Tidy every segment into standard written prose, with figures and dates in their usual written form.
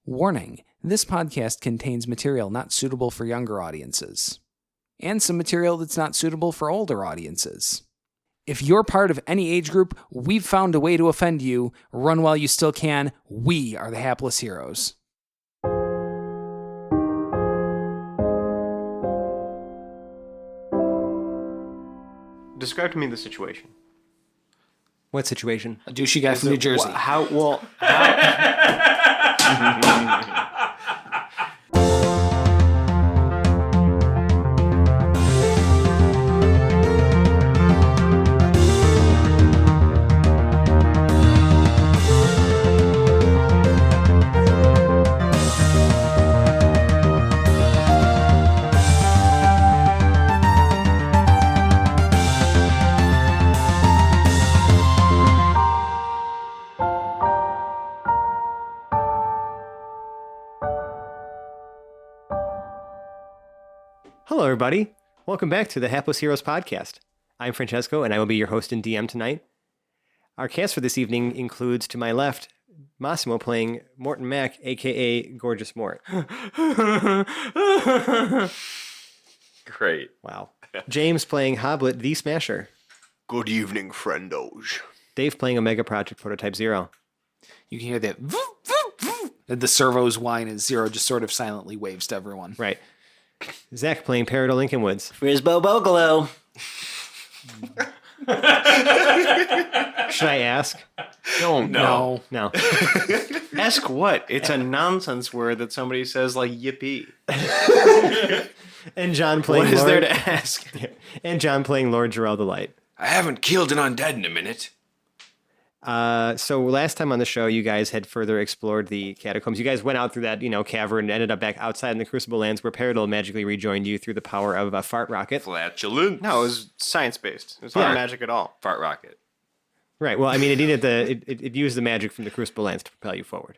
Warning, this podcast contains material not suitable for younger audiences, and some material that's not suitable for older audiences. If you're part of any age group, we've found a way to offend you. Run while you still can. We are the hapless heroes. Describe to me the situation. What situation? A douchey guy from New Jersey. How? Hello, everybody. Welcome back to the Hapless Heroes podcast. I'm Francesco, and I will be your host and DM tonight. Our cast for this evening includes, to my left, Massimo playing Morton Mac, a.k.a. Gorgeous Mort. Great. Wow. James playing Hobblet, the Smasher. Good evening, friendos. Dave playing Omega Project Prototype Zero. You can hear that. The servos whine as Zero just sort of silently waves to everyone. Right. Zach playing Peridot Lincoln Woods. Frisbo Bogolo. Should I ask? No. No. Ask what? It's a nonsense word that somebody says like yippee. And John playing What is Lord... there to ask? And John playing Lord Jarrell the Light. I haven't killed an undead in a minute. So last time on the show, you guys had further explored the catacombs. You guys went out through that, cavern and ended up back outside in the Crucible Lands where Peridot magically rejoined you through the power of a fart rocket. Flatulent. No, it was science-based. It was not magic at all. Fart rocket. Right. Well, I mean, it needed it used the magic from the Crucible Lands to propel you forward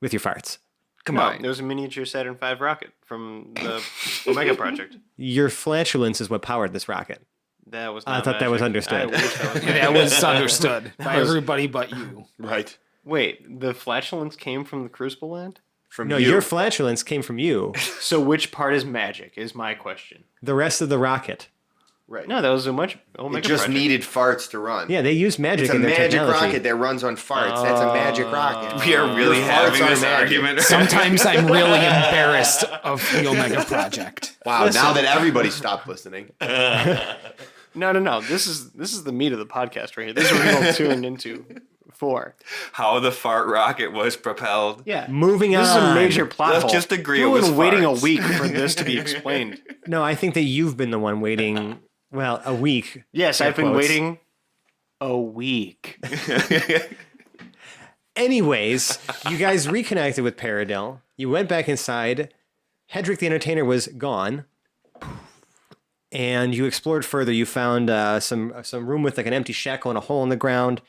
with your farts. Come No, on. there was a miniature Saturn V rocket from the Omega Project. Your flatulence is what powered this rocket. That was. I Not thought that was magic. understood. I wish that was That was understood by everybody but you. Right. Wait, the flatulence came from the Crucible Land? From No, you. your flatulence came from you. So which part is magic? Is my question. The rest of the rocket. Right. No, that was a much Omega It just Project. needed farts to run. Yeah, they use magic It's a in their magic technology. rocket that runs on farts. That's a magic rocket. We are really Your having farts are this magic. argument. Sometimes I'm really embarrassed of the Omega Project. Wow, now that everybody stopped listening. No. This is the meat of the podcast right here. This is what we're going to tune into for. How the fart rocket was propelled. Yeah. Moving This is on. a major plot Let's hole. just agree You've it was been waiting farts. a week for this to be explained. No, I think that you've been the one waiting, well, a week. Yes, Air I've been quotes. waiting a week. Anyways, you guys reconnected with Peridot. You went back inside. Hedrick the Entertainer was gone. And you explored further. You found some room with like an empty shackle and a hole in the ground.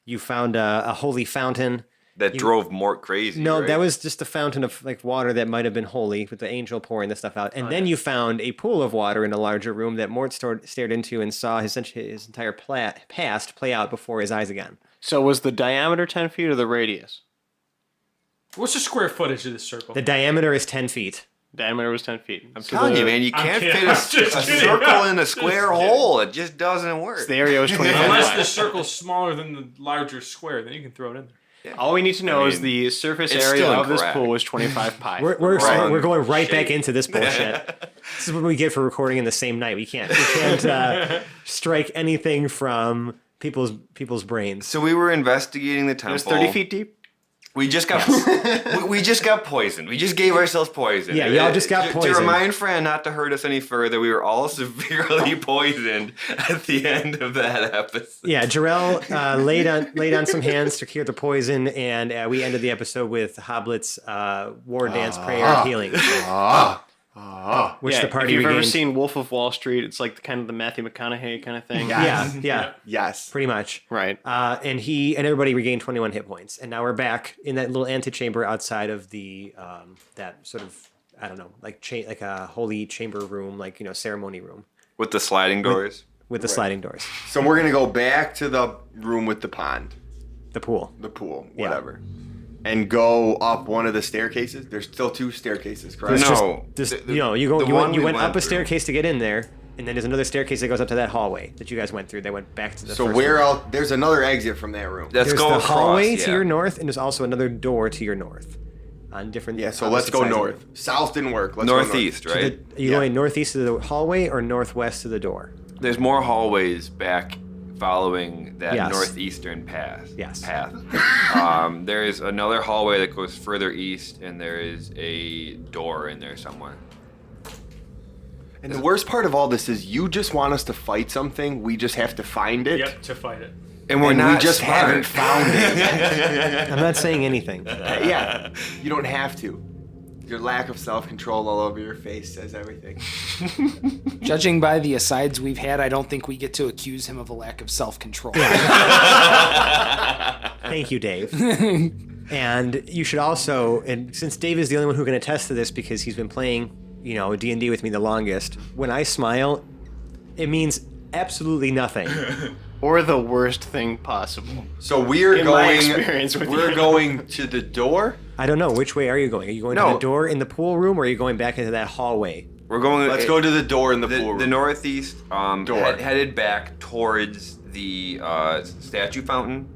You found a holy fountain. That drove Mort crazy. No, right? that was just a fountain of like water that might have been holy with the angel pouring this stuff out. And then you found a pool of water in a larger room that Mort stared into and saw his entire past play out before his eyes again. So was the diameter 10 feet or the radius? What's the square footage of this circle? The diameter is 10 feet. Diameter was 10 feet. I'm telling you, man, you I'm can't kidding. fit I'm just a kidding. circle in a square hole. It just doesn't work. The area was 25 Unless the wide. circle's smaller than the larger square, then you can throw it in there. All we need to know I is mean, the surface it's area still of this incorrect. pool was 25 pi. We're Wrong going right back shape. into this bullshit. This is what we get for recording in the same night. We can't strike anything from people's brains. So we were investigating the It temple. was 30 feet deep. We just got we just got poisoned. We just gave ourselves poison. Yeah, y'all just got To poisoned. remind Fran not to hurt us any further, we were all severely poisoned at the end of that episode. Yeah, Jarrell laid on some hands to cure the poison, and we ended the episode with Hoblet's war dance, prayer, and healing, which Yeah, the party if you've ever regained. seen Wolf of Wall Street, it's like kind of the Matthew McConaughey kind of thing. Yeah, Yes. pretty much. Right. And everybody regained 21 hit points, and now we're back in that little antechamber outside of the that sort of, I don't know, like a holy chamber room, like ceremony room With the sliding doors. with the sliding doors, So we're going to go back to the room with the pond, the pool. the pool, Yeah. whatever. and go up one of the staircases? There's still 2 staircases, correct? No. You went up a staircase to get in there, and then there's another staircase that goes up to that hallway that you guys went through. They went back to the So first where room. else? There's another exit from that room. Let's There's go the across, hallway to yeah. your north, and there's also another door to your north. On different. Yeah, so let's go opposite sides of north. it. South didn't work. Let's go Northeast, north. right? Are you going northeast to the hallway or northwest to the door? There's more hallways back following that Yes. northeastern path. Yes. There is another hallway that goes further east, and there is a door in there somewhere. And the worst part of all this is you just want us to fight something. We just have to find it. Yep, to fight it. And we're And not we just smart. haven't found it. I'm not saying anything. Yeah, you don't have to. Your lack of self-control all over your face says everything. Judging by the asides we've had, I don't think we get to accuse him of a lack of self-control. Thank you, Dave. And you should also, and since Dave is the only one who can attest to this because he's been playing, D&D with me the longest, when I smile, it means absolutely nothing. Or the worst thing possible. So we're In my going. experience with We're you. going to the door. I don't know. Which way are you going? Are you going to No. the door in the pool room or are you going back into that hallway? We're going. Let's go to the door in the pool room. The northeast Door. headed back towards the statue fountain.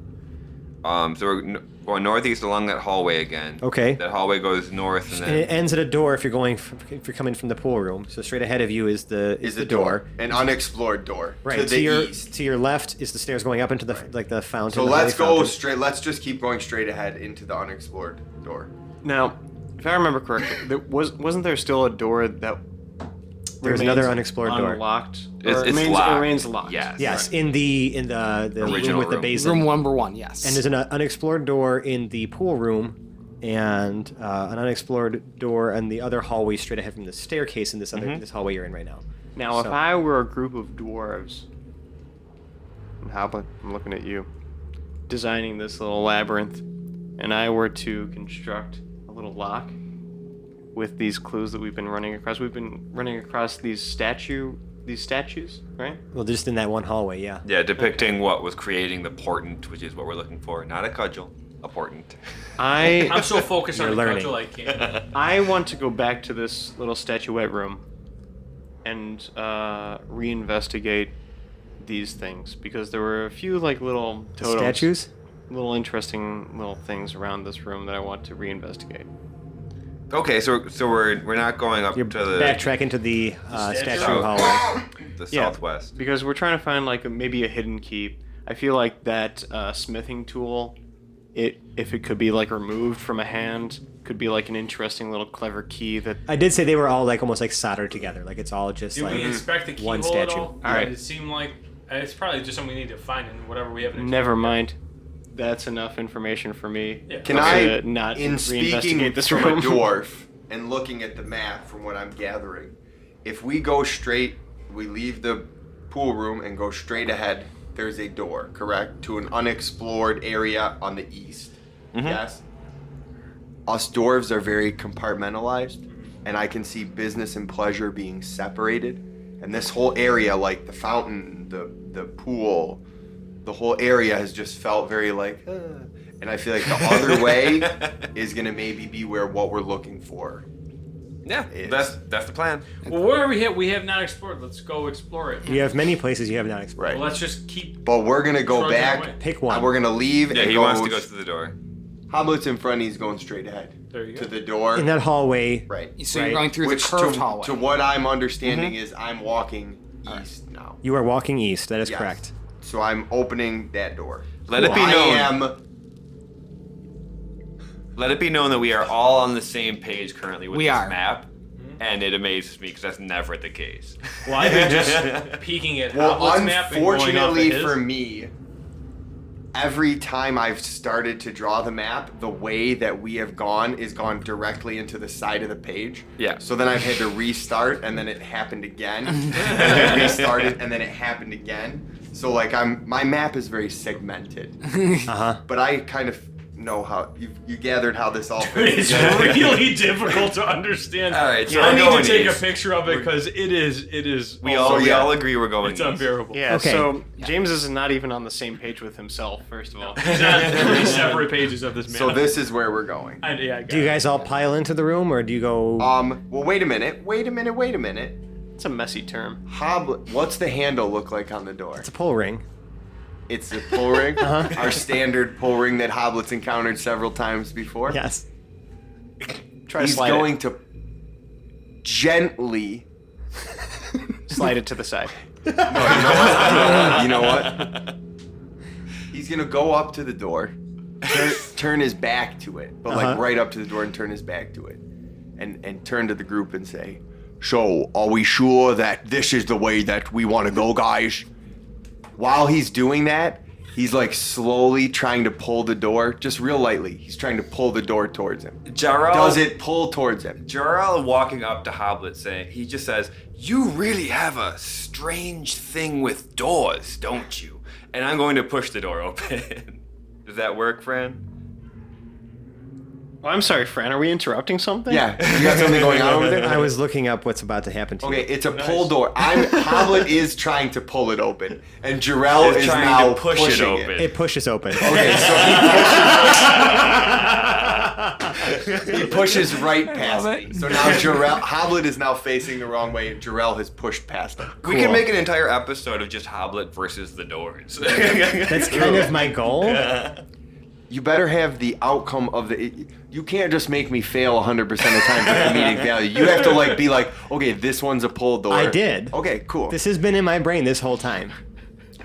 So we're going northeast along that hallway again. Okay. That hallway goes north, and And it then ends at a door if you're if you're coming from the pool room. So straight ahead of you is the door. An unexplored door. Right. To the your east. to your left is the stairs going up into the the fountain. So the let's holy go fountain. straight. Let's just keep going straight ahead into the unexplored door. Now, if I remember correctly, wasn't there still a door that There's remains another unexplored door. unlocked? It's Or remains, locked. It remains locked. Yes. Yes, in the room Original with the room. basin. Room number 1, yes. And there's an unexplored door in the pool room, and an unexplored door in the other hallway straight ahead from the staircase in this this hallway you're in right now. Now, if So- I were a group of dwarves, and Hobblet, I'm looking at you, designing this little labyrinth, and I were to construct a little lock with these clues that we've been running across. We've been running across these statues, right? Well, just in that one hallway, yeah. Yeah, depicting what was creating the portent, which is what we're looking for. Not a cudgel, a portent. I'm so focused on You're the learning. cudgel I can't. I want to go back to this little statuette room and reinvestigate these things because there were a few little The totems, statues? little interesting little things around this room that I want to reinvestigate. Okay, so we're not going up You're to the backtracking to the statue statue. hallway. the Yeah. southwest. Because we're trying to find maybe a hidden key. I feel like that smithing tool, if it could be removed from a hand, could be an interesting little clever key that. I did say they were all almost soldered together. It's all just Did we inspect the one keyhole at statue. all? All right. It seemed like it's probably just something we need to find in whatever we have. Never mind. That's enough information for me. Yeah. Can to I, not in speaking reinvestigate this from room? a dwarf and looking at the map from what I'm gathering, if we go straight, we leave the pool room and go straight ahead, there's a door, correct? To an unexplored area on the east. Yes? Us dwarves are very compartmentalized, and I can see business and pleasure being separated. And this whole area, the fountain, the pool, the whole area has just felt very and I feel like the other way is gonna maybe be what we're looking for. Yeah, Is. that's the plan. Well, where we have not explored. Let's go explore it. You have many places you have not explored. Right. Well, let's just keep. But we're gonna go Trudging back. away. Pick one. We're gonna leave Yeah, and he go. wants to go through the door. Hoblet's in front. He's going straight ahead There you go. to the door. In that hallway, Right. So Right. you're going through Which the curved to, hallway. to what I'm understanding is I'm walking east now. you are walking east. That is Yes. correct. So I'm opening that door. Let it be I known. am. Let it be known that we are all on the same page currently with We this are. map, and it amazes me because that's never the case. Well, I've been just peeking at Well, Hoblet's map and going off unfortunately of his. for me, every time I've started to draw the map, the way that we have gone is gone directly into the side of the page. Yeah. So then I've had to restart, and then it happened again, and then restarted, and then it happened again. So my map is very segmented. Uh huh. But I kind of know how you gathered how this all It's fits together. really difficult to understand. All right, so I we're need going to take a east. picture of it because it is. We all agree we're going It's east. unbearable. Yeah, Okay. so James is not even on the same page with himself, first of all. He's on 3 separate pages of this map. So this is where we're going. I got Do you it. guys all pile into the room, or do you go? Well, wait a minute. It's a messy term. Hobblet, what's the handle look like on the door? It's a pull ring. It's the pull ring, our standard pull ring that Hoblet's encountered several times before. Yes. Try to He's slide going to gently. slide it to the side. You know what? He's gonna go up to the door, turn his back to it, but like right up to the door and turn his back to it, and turn to the group and say, "So, are we sure that this is the way that we want to go, guys?" While he's doing that, he's like slowly trying to pull the door, just real lightly. He's trying to pull the door towards him. Jarrell Does it pull towards him? Jarrell walking up to Hobblet saying, he just says, "You really have a strange thing with doors, don't you?" And I'm going to push the door open. Does that work, Fran? Oh, I'm sorry, Fran. Are we interrupting something? Yeah, you got something going on over there? I was looking up what's about to happen to Okay, you. it's a pull door. Hoblet is trying to pull it open, and Jarrell is trying now to push it pushing open. It pushes open. Okay, so he pushes right past me. So now Hoblet is now facing the wrong way, and Jarrell has pushed past him. We can make an entire episode of just Hobblet versus the doors. That's kind of my goal. You better have the outcome of the. You can't just make me fail 100% of the time for comedic value. You have to like be like, okay, this one's a pull door. I did. Okay, cool. This has been in my brain this whole time.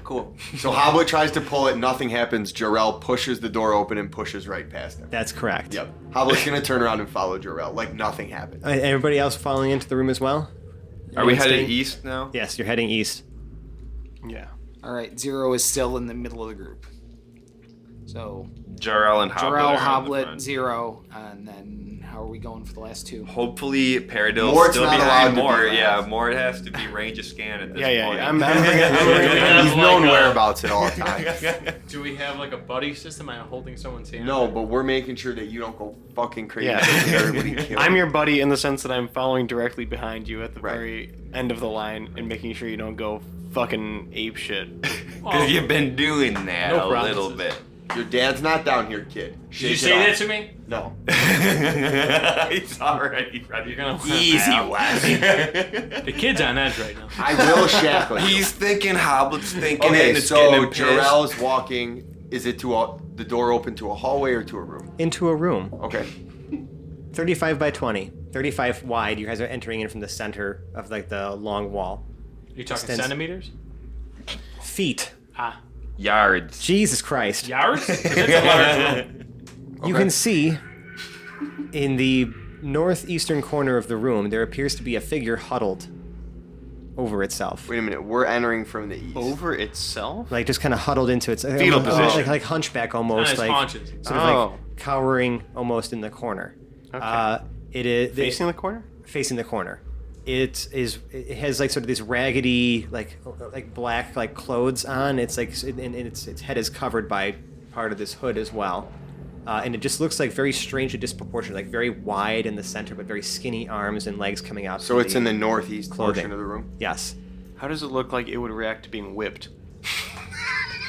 Cool. So Hobblet tries to pull it, nothing happens. Jarrell pushes the door open and pushes right past him. That's correct. Yep. Hobblet's gonna turn around and follow Jarrell like nothing happened. Everybody else falling into the room as well? Are we Anyone headed staying? east now? Yes, you're heading east. Yeah. All right, Zero is still in the middle of the group. So Jarrell and Hobblet. Jarrell, are on the Hobblet, front. Zero, and then how are we going for the last two? Hopefully, Paradil's Mort's still not allowed behind to be Mort. last. Yeah, Mort has to be range of scan at this Yeah. point. I'm bringing He's known whereabouts at all times. Do we have like a buddy system? Am I holding someone's hand? No, but we're making sure that you don't go fucking crazy. Yeah. and get everybody killed. I'm your buddy in the sense that I'm following directly behind you at the Right. very end of the line and making sure you don't go fucking ape shit. Because you've been doing that No a promises. little bit. Your dad's not down here, kid. Did you Shake say it that off. to me? No. He's already ready. You're gonna Easy, Wes. The kid's on edge right now. I will shackle you. He's thinking, Hoblet's thinking, Okay, and it's getting so him pissed. Jarrell's walking. Is it to the door open to a hallway or to a room? Into a room. Okay. 35 by 20. 35 wide. You guys are entering in from the center of like the long wall. You talking Extends- centimeters? Feet. Ah, Yards. Jesus Christ. yards? 'Cause it's a large room. You can see in the northeastern corner of the room, there appears to be a figure huddled over itself. Wait a minute. We're entering from the east. Over itself? Like just kind of huddled into its Fetal position. like hunchback On almost, his like haunches. sort of like cowering almost in the corner. Okay. It is Facing the corner? facing the corner. It has like sort of these raggedy like black like clothes on. It's like and its head is covered by part of this hood as well. And it just looks like very strangely disproportionate, like very wide in the center, but very skinny arms and legs coming out. So from it's in the northeast clothing. portion of the room. Yes. How does it look like it would react to being whipped?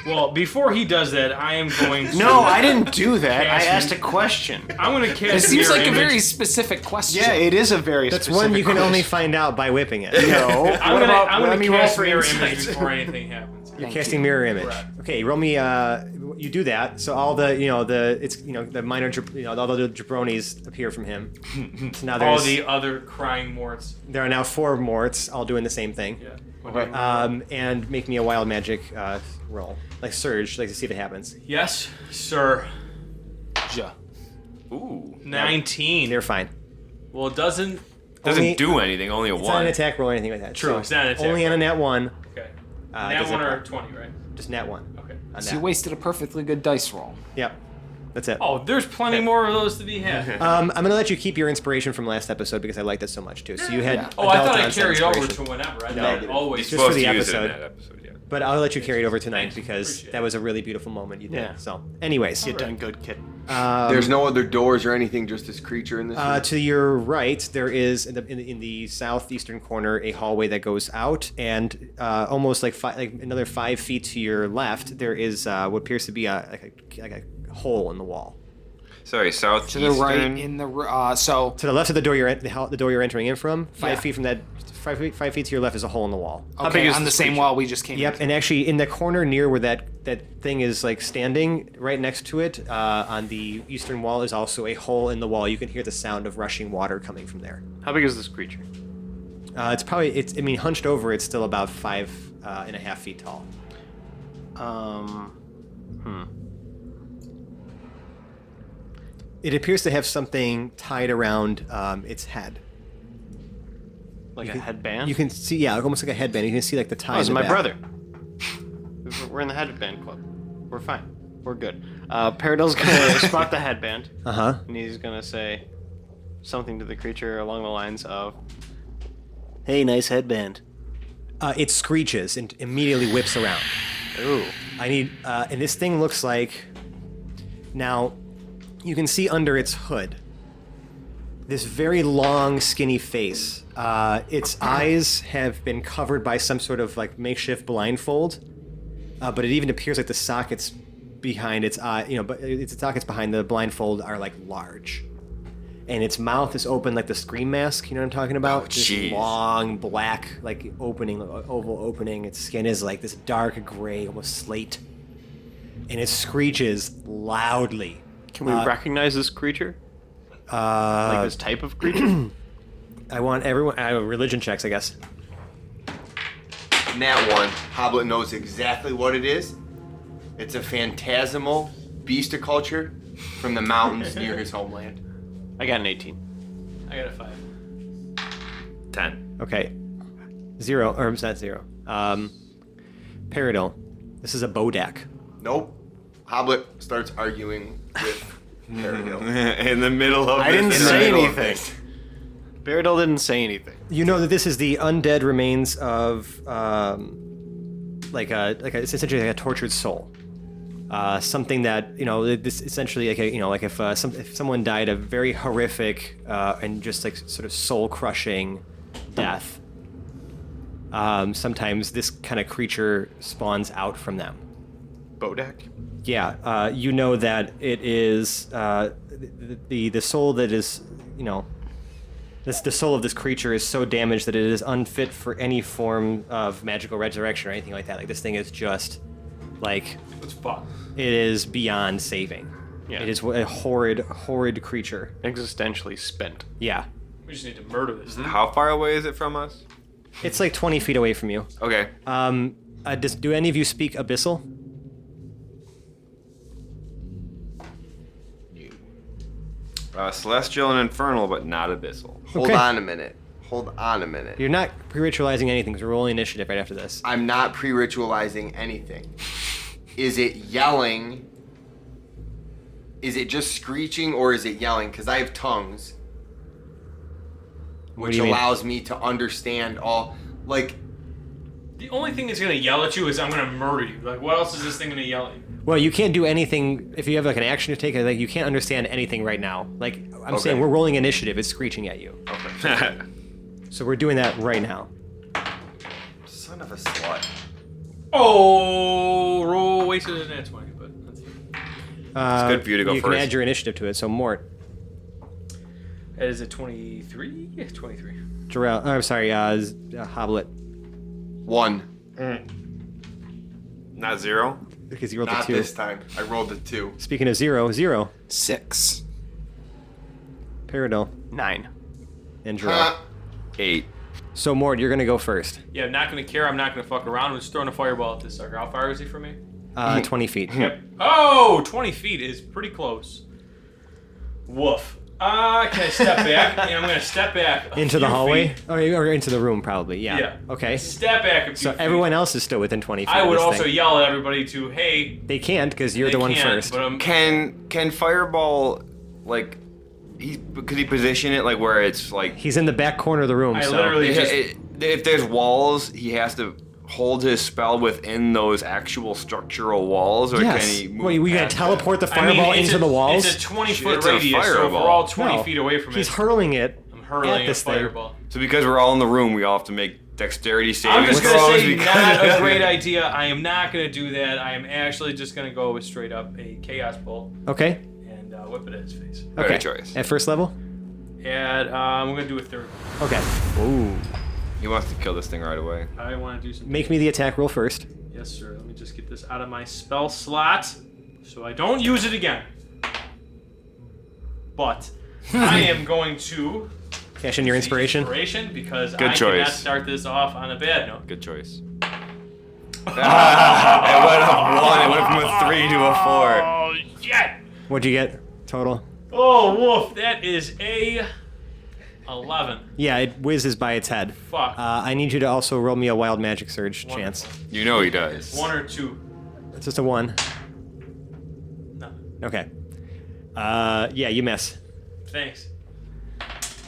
Well, before he does that, I am going to... No, I didn't do that. I Cast asked a me- question. I'm going to cast It seems mirror like a image. very specific question. Yeah, it is a very That's specific one you can question. only find out by whipping it. No. I'm let going me to roll cast for mirror insight. image before anything happens. You're casting mirror image. Correct. Okay, roll me. You do that. So all the the minor all the jabronis appear from him. So now All there's the other crying morts. there are now 4 morts, all doing the same thing. Yeah. Okay. And make me a wild magic roll, like surge, like to see if it happens. Yes, sir. Ja. Ooh. 19. They're fine. Well, it doesn't... Doesn't Only- do anything, only a It's not one. an attack roll or anything like that. True, So it's not an attack only on a nat 1. Okay. does That it one or pop. 20, right? Just nat 1. Okay. On So you that. wasted a perfectly good dice roll. Yep. That's it. Oh, there's plenty more of those to be had. I'm gonna let you keep your inspiration from last episode because I liked it so much too. So you had. Yeah. Oh, I thought I Adult carried over inspiration. to whenever. I No. thought always. Just You're for supposed the to use it in episode. that episode, yeah. But I'll let you carry it over tonight Thanks. because Appreciate that was a really beautiful moment you did. Yeah. So, anyways, You done good, kid. There's no other doors or anything, just this creature in this room? To your right, there is in the southeastern corner a hallway that goes out, and almost like another 5 feet to your left, there is what appears to be a hole in the wall. Sorry, southeastern. To the right in the so To the left of the door the door you're entering in from, 5 feet from that, 5 feet to your left is a hole in the wall. okay, on the same wall we just came. Yep, into. and actually in the corner near where that thing is like standing, right next to it, on the eastern wall is also a hole in the wall. You can hear the sound of rushing water coming from there. How big is this creature? Hunched over, it's still about 5.5 feet tall. It appears to have something tied around its head. Like a headband? You can see, almost like a headband. You can see like the tie. Oh, this is in the my back. brother. We're in the headband club. We're fine. We're good. Peridot's gonna spot the headband. And he's gonna say something to the creature along the lines of, "Hey, nice headband." It screeches and immediately whips around. Ooh. And this thing looks like, now, you can see under its hood this very long, skinny face. Its eyes have been covered by some sort of like makeshift blindfold, but it even appears like the sockets behind its eye, but its sockets behind the blindfold are like large. And its mouth is open like the Scream mask, you know what I'm talking about? Oh, this jeez. long, black, like opening, oval opening. Its skin is like this dark gray, almost slate. And it screeches loudly. Can we recognize this creature? Like this type of creature? I want everyone, religion checks, I guess. Nat 1. Hobblet knows exactly what it is. It's a phantasmal beasticulture from the mountains near his homeland. I got an 18. I got a 5. 10. Okay. 0, or it's not 0. Peridot, this is a bodak. Nope. Hobblet starts arguing with Peridot. In the middle of I didn't this. say In the middle of anything. this. Beardle didn't say anything. You know that this is the undead remains of, it's essentially like a tortured soul. Something that, this essentially like if someone died a very horrific and just like sort of soul-crushing death, sometimes this kind of creature spawns out from them. Bodak? Yeah, you know that it is the soul that is, the soul of this creature is so damaged that it is unfit for any form of magical resurrection or anything like that. Like this thing is just like It's fun. it is beyond saving. Yeah. It is a horrid creature. Existentially spent. Yeah, We just need to murder this thing. How far away is it from us? it's like 20 feet away from you. Okay. Do any of you speak Abyssal? Celestial and infernal, but not abyssal. Hold Okay. on a minute. Hold on a minute. You're not pre-ritualizing anything because we're rolling initiative right after this. I'm not pre-ritualizing anything. Is it yelling? Is it just screeching or is it yelling? Because I have tongues, What which do you mean? allows me to understand all. Like, The only thing that's gonna yell at you is I'm gonna murder you. Like, what else is this thing gonna yell at you? Well, you can't do anything if you have like an action to take. Like you can't understand anything right now. Like I'm saying, we're rolling initiative. It's screeching at you. okay. So we're doing that right now. Son of a slut. Oh, roll wasted an at 20, but that's It's good for you to go You can first. add your initiative to it. So Mort, that is a 23. Yeah, 23. Jarrell. I'm sorry, Hobblet. 1. Not 0? Because you rolled Not a 2. this time. I rolled a 2. Speaking of 0, 6. Peridot, 9. and Jarrell. 8. So Mort, you're gonna go first. Yeah, I'm not gonna care. I'm not gonna fuck around. I'm just throwing a fireball at this sucker. How far is he from me? 20 feet. Yep. Oh, 20 feet is pretty close. Woof. Can I step back? Yeah, I'm gonna step back a Into the few hallway? feet. Or into the room, probably. Yeah. Yeah. Okay. Step back a few So feet. everyone else is still within 20 feet. I of would this also thing. yell at everybody to, hey. They can't because you're they the one can't, first. But I'm, Can Fireball, like, could he position it like where it's like... He's in the back corner of the room. I so literally just. If there's walls, he has to hold his spell within those actual structural walls, or can he move? Wait, we gotta past teleport the I mean, fireball it's into the walls? It's a 20-foot It's a radius, so if we're fireball. all 20 No, feet away from He's it, hurling it. I'm hurling at a this thing. fireball. that? So because we're all in the room, we all have to make dexterity saving I'm just throws. gonna say because- not a great idea. I am not gonna do that. I am actually just gonna go with straight up a chaos bolt Okay. and whip it at his face. Okay. Better choice. At first level? And I'm gonna do a third. Okay. Ooh. He wants to kill this thing right away. I want to do something. Make me the attack roll first. Yes, sir. Let me just get this out of my spell slot so I don't use it again. But I am going to Cash in your inspiration. because Good I choice. cannot start this off on a bad note. Good choice. It went up 1. It went from a 3 to a 4. Oh, shit! What'd you get total? Oh, woof. That is a 11. Yeah, it whizzes by its head. Fuck. I need you to also roll me a wild magic surge Wonderful. chance. You know he does. 1 or 2. It's just a 1. No. Okay. Yeah, you miss. Thanks.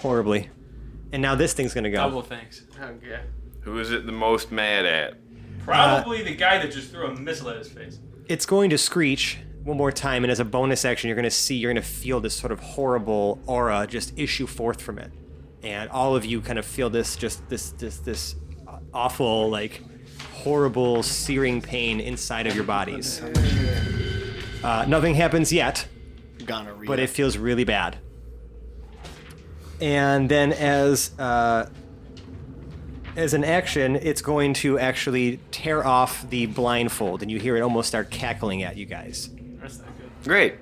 Horribly. And now this thing's gonna go. Double thanks. Okay. Who is it the most mad at? Probably the guy that just threw a missile at his face. It's going to screech one more time, and as a bonus action, you're gonna feel this sort of horrible aura just issue forth from it. And all of you kind of feel this awful, like, horrible, searing pain inside of your bodies. Nothing happens yet, Gonorrhea. but it feels really bad. And then as an action, it's going to actually tear off the blindfold, and you hear it almost start cackling at you guys. That's not good. Great.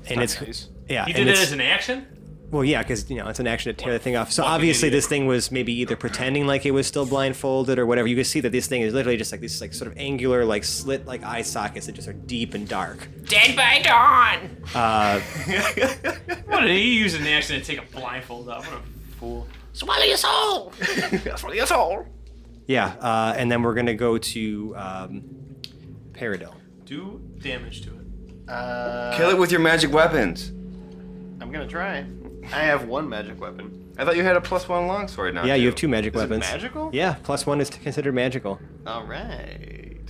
And it's nice. yeah. He and did it it's- as an action? Well, yeah, because it's an action to tear the thing off. So fucking obviously, idiot. this thing was maybe either pretending like it was still blindfolded or whatever. You can see that this thing is literally just like these like sort of angular, like slit, like eye sockets that just are deep and dark. Dead by dawn. What did he use an action to take a blindfold off? What a fool. Swallow your soul. Swallow your soul. Yeah, and then we're gonna go to Peridot. Do damage to it. Kill it with your magic weapons. I'm gonna try. I have one magic weapon. I thought you had a +1 longsword now. Yeah, too. you have 2 magic Is it weapons. magical? Yeah, +1 is considered magical. All right.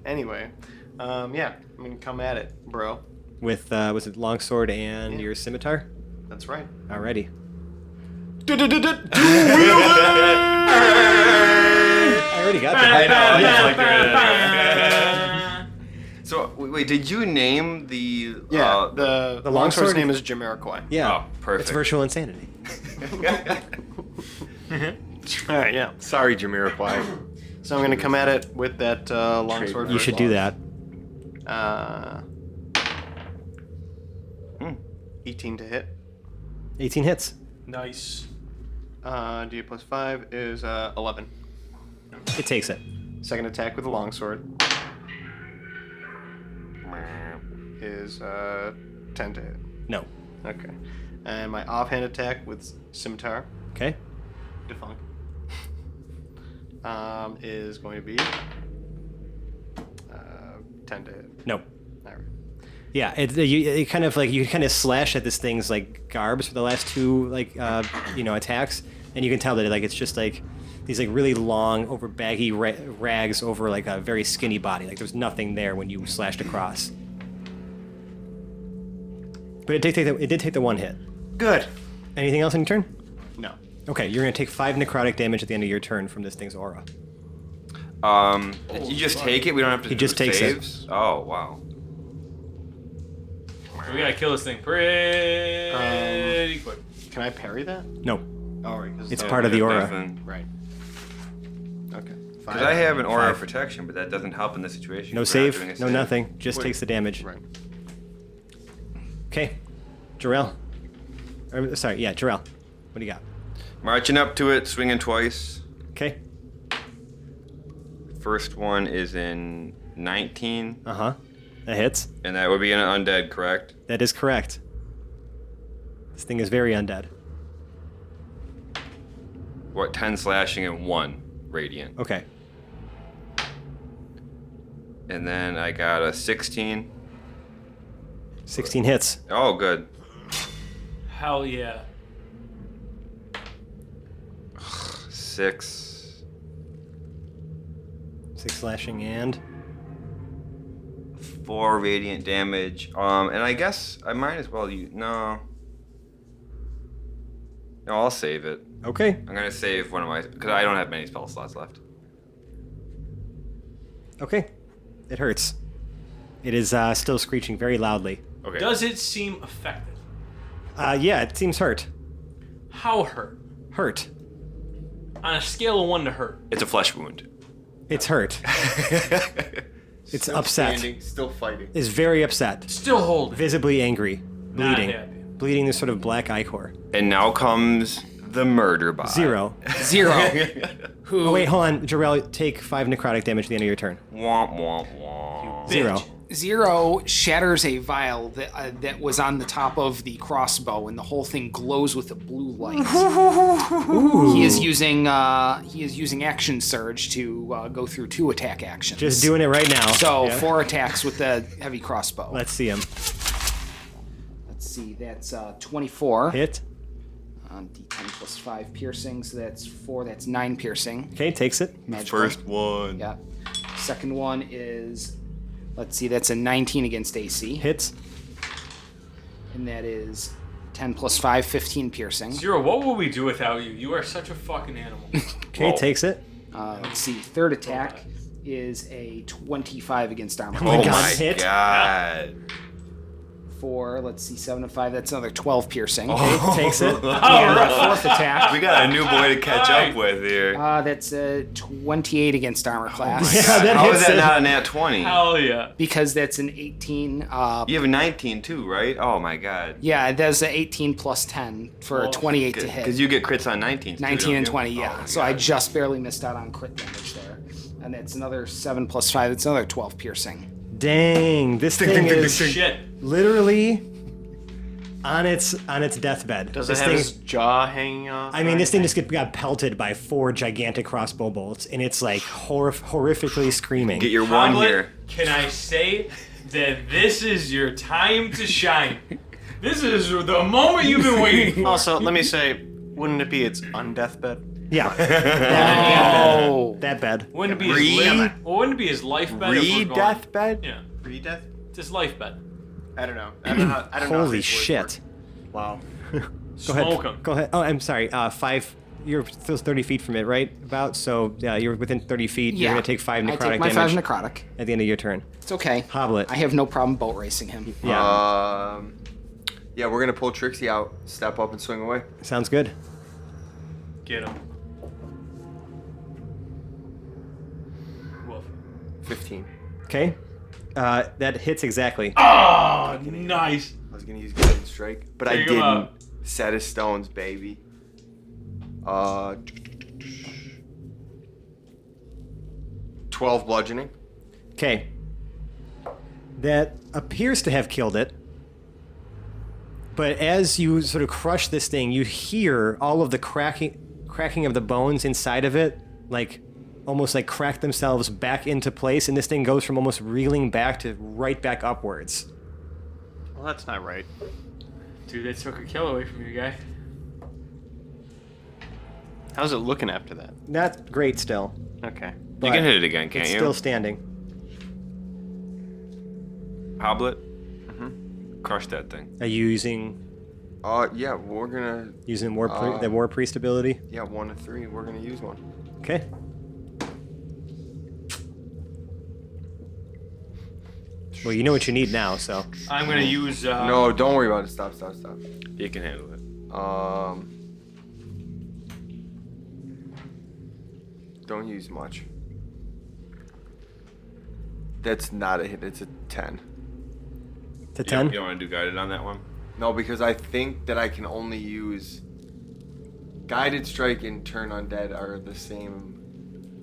Anyway, yeah, I'm gonna come at it, bro. With was it longsword and Yeah. your scimitar? That's right. Alrighty. I already got that. So wait, did you name the? Yeah, the the longsword's longsword? name is Jamiroquai. Yeah, Oh, perfect. it's virtual insanity. All right, yeah. Sorry, Jamiroquai. So I'm gonna come at it with that longsword. You first. should do that. 18 to hit. 18 hits. Nice. D plus 5 is 11. It takes it. Second attack with the longsword is 10 to hit. No. Okay. And my offhand attack with scimitar, Okay. defunct, is going to be 10 to hit. No. All right. Yeah, it kind of like you kind of slash at this thing's like garbs for the last 2 like attacks, and you can tell that like it's just like these like really long over baggy rags over like a very skinny body. Like there's nothing there when you slashed across. But it did take the 1 hit. Good. Anything else in your turn? No. Okay, you're gonna take 5 necrotic damage at the end of your turn from this thing's aura. You just take it. We don't have to. He do just takes it. saves? Oh wow. We gotta kill this thing pretty quick. Can I parry that? No, Oh, right. it's part of the aura. Nothing. Right. Okay. Because I have an aura of 5. protection, but that doesn't help in this situation. No 'cause we're not doing save, a no save. nothing. Just Wait. takes the damage. Right. Okay, Jarrell. Sorry, yeah, Jarrell. What do you got? Marching up to it, swinging twice. Okay. First one is in 19, That hits. and that would be an undead, correct? That is correct. This thing is very undead. What, 10 slashing and 1 radiant. Okay. And then I got a 16. 16 hits. Oh, good. Hell yeah. 6. 6 slashing and 4 radiant damage. And I guess I might as well use... No, I'll save it. okay. I'm going to save one of my... Because I don't have many spell slots left. Okay. It hurts. It is still screeching very loudly. Okay. Does it seem affected? Yeah, it seems hurt. How hurt? Hurt. On a scale of 1 to hurt. It's a flesh wound. It's hurt. It's Still upset. standing, still fighting. Is very upset. Still holding. Visibly angry. Not Bleeding. happy. Bleeding this sort of black ichor. And now comes the murder bot. 0. Zero. Who? Oh, wait, hold on. Jarrell, take 5 necrotic damage at the end of your turn. Womp, womp, womp. 0. Zero shatters a vial that was on the top of the crossbow, and the whole thing glows with a blue light. He is using action surge to go through 2 attack actions. Just doing it right now. So Yeah. 4 attacks with the heavy crossbow. Let's see him. Let's see, that's 24. Hit. D10 plus 5 piercing, so that's 4. That's 9 piercing. Okay, takes it. Magical. First one. Yeah. Second one is, let's see, that's a 19 against AC. Hits. And that is 10 plus 5, 15 piercing. Zero, what would we do without you? You are such a fucking animal. Okay, takes it. Let's see, third attack is a 25 against armor. my Oh God, my hit. god. 4, let's see, 7 and 5, that's another 12 piercing. Takes it. Fourth attack, We got a new boy to catch Alright. up with here. that's a 28 against armor class. Yeah, that How hits is that it. not a nat 20? Hell yeah. Because that's an 18. You have a 19 too, right? Oh my god. Yeah, that's an 18 plus 10 for a 28 to hit. Because you get crits on 19. 19 and 20, yeah. Oh my So I God. just barely missed out on crit damage there. And that's another 7 plus 5, that's another 12 piercing. Dang, this thing is Shit. literally on its deathbed. Does this it have thing, his jaw hanging off? I mean, this thing just got pelted by 4 gigantic crossbow bolts, and it's like horrifically screaming. Get your one Hobblet, here. can I say that this is your time to shine? This is the moment you've been waiting for. Also, let me say, wouldn't it be its undeathbed? Yeah, Oh. that bed. Wouldn't it be his wouldn't it be his life bed? if we're going- Re-deathbed? Yeah, Re-death? it's his life bed. I don't know. I don't know. How Holy these words shit. work. Wow. Go Smoke ahead. him. Go ahead. Oh, I'm sorry. 5. You're still 30 feet from it, right? About. So you're within 30 feet. Yeah. You're gonna take 5 necrotic I take my damage 5 necrotic. at the end of your turn. It's okay. Hobblet. I have no problem boat racing him. Yeah. Yeah, we're gonna pull Trixie out, step up, and swing away. Sounds good. Get him. Woof. 15. Okay. That hits exactly. Oh, nice. I was gonna use guidance strike, but I Take him didn't. out. Set of stones, baby. 12 bludgeoning. Okay. That appears to have killed it. But as you sort of crush this thing, you hear all of the cracking of the bones inside of it, like almost like crack themselves back into place, and this thing goes from almost reeling back to right back upwards. Well, that's not right. Dude, they took a kill away from you, guy. How's it looking after that? Not great still. Okay. You can hit it again, can't It's you? still standing. Hobblet? Crush that thing. Are you using Yeah, we're gonna. the war priest ability? Yeah, 1 to 3. We're gonna use one. Okay. Well, you know what you need now, so. I'm gonna use. No, don't worry about it. Stop. You can handle it. Don't use much. That's not a hit. It's a 10. To You 10? don't want to do guided on that one? No, because I think that I can only use guided strike and turn undead are the same.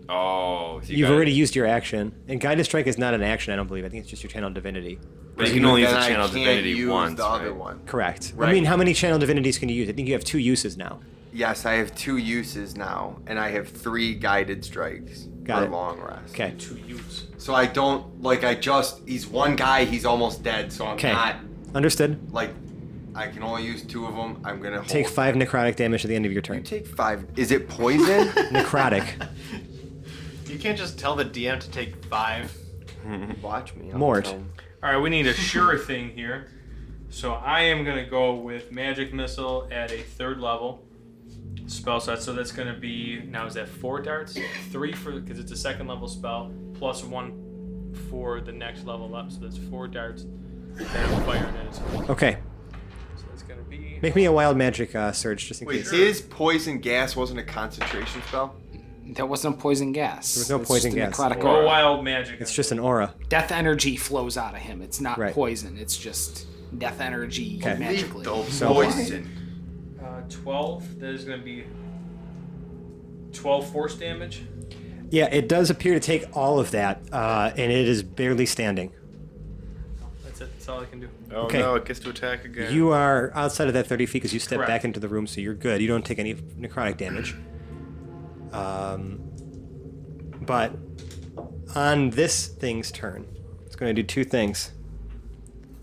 Oh, so You've got already it. used your action. And Guided Strike is not an action, I don't believe. I think it's just your Channel Divinity. But you can only use Then the I channel can't divinity use once. the other right? one. Correct. I Right. mean, how many Channel Divinities can you use? I think you have 2 uses now. Yes, I have 2 uses now, and I have 3 guided strikes Got for it. long rest. Okay. to use. So I don't he's one guy, he's almost dead, so I'm Okay. not Understood. I can only use 2 of them. I'm gonna Take hold. 5 necrotic damage at the end of your You turn. take 5. Is it poison? Necrotic. You can't just tell the DM to take 5. Watch me. Mort. All right, we need a sure thing here. So I am going to go with Magic Missile at a 3rd level spell set. So that's going to be, now is that 4 darts? 3 because it's a 2nd level spell, plus 1 for the next level up. So that's 4 darts that I'm firing at his foot. Okay. So that's going to be... Make me a wild magic surge just in Wait, case. his poison gas wasn't a concentration spell? That wasn't poison gas. There was no It's poison just gas. a necrotic Or aura. wild magic. It's just an aura. Death energy flows out of him. It's not Right. poison. It's just death energy Okay. magically. Lethal So- poison. 12. That is going to be 12 force damage. Yeah, it does appear to take all of that, and it is barely standing. That's it. That's all I can do. Oh Okay. no, it gets to attack again. You are outside of that 30 feet because you step Correct. back into the room, so you're good. You don't take any necrotic damage. But on this thing's turn, it's going to do 2 things.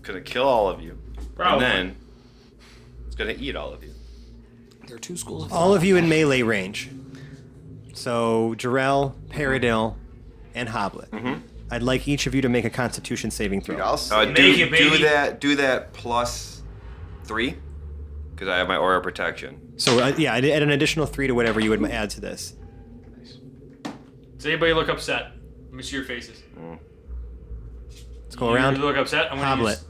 Gonna kill all of you. Probably. And then it's gonna eat all of you. There are 2 schools of All of you in melee range. So Jarrell, Paradil, and Hobblet. I'd like each of you to make a Constitution saving throw. Dude, I'll say Make it, baby. Do that plus 3, because I have my aura protection. So yeah, I'd add an additional 3 to whatever you would add to this. Does anybody look upset? Let me see your faces. Let's go around. You look upset? I'm gonna Hobblet.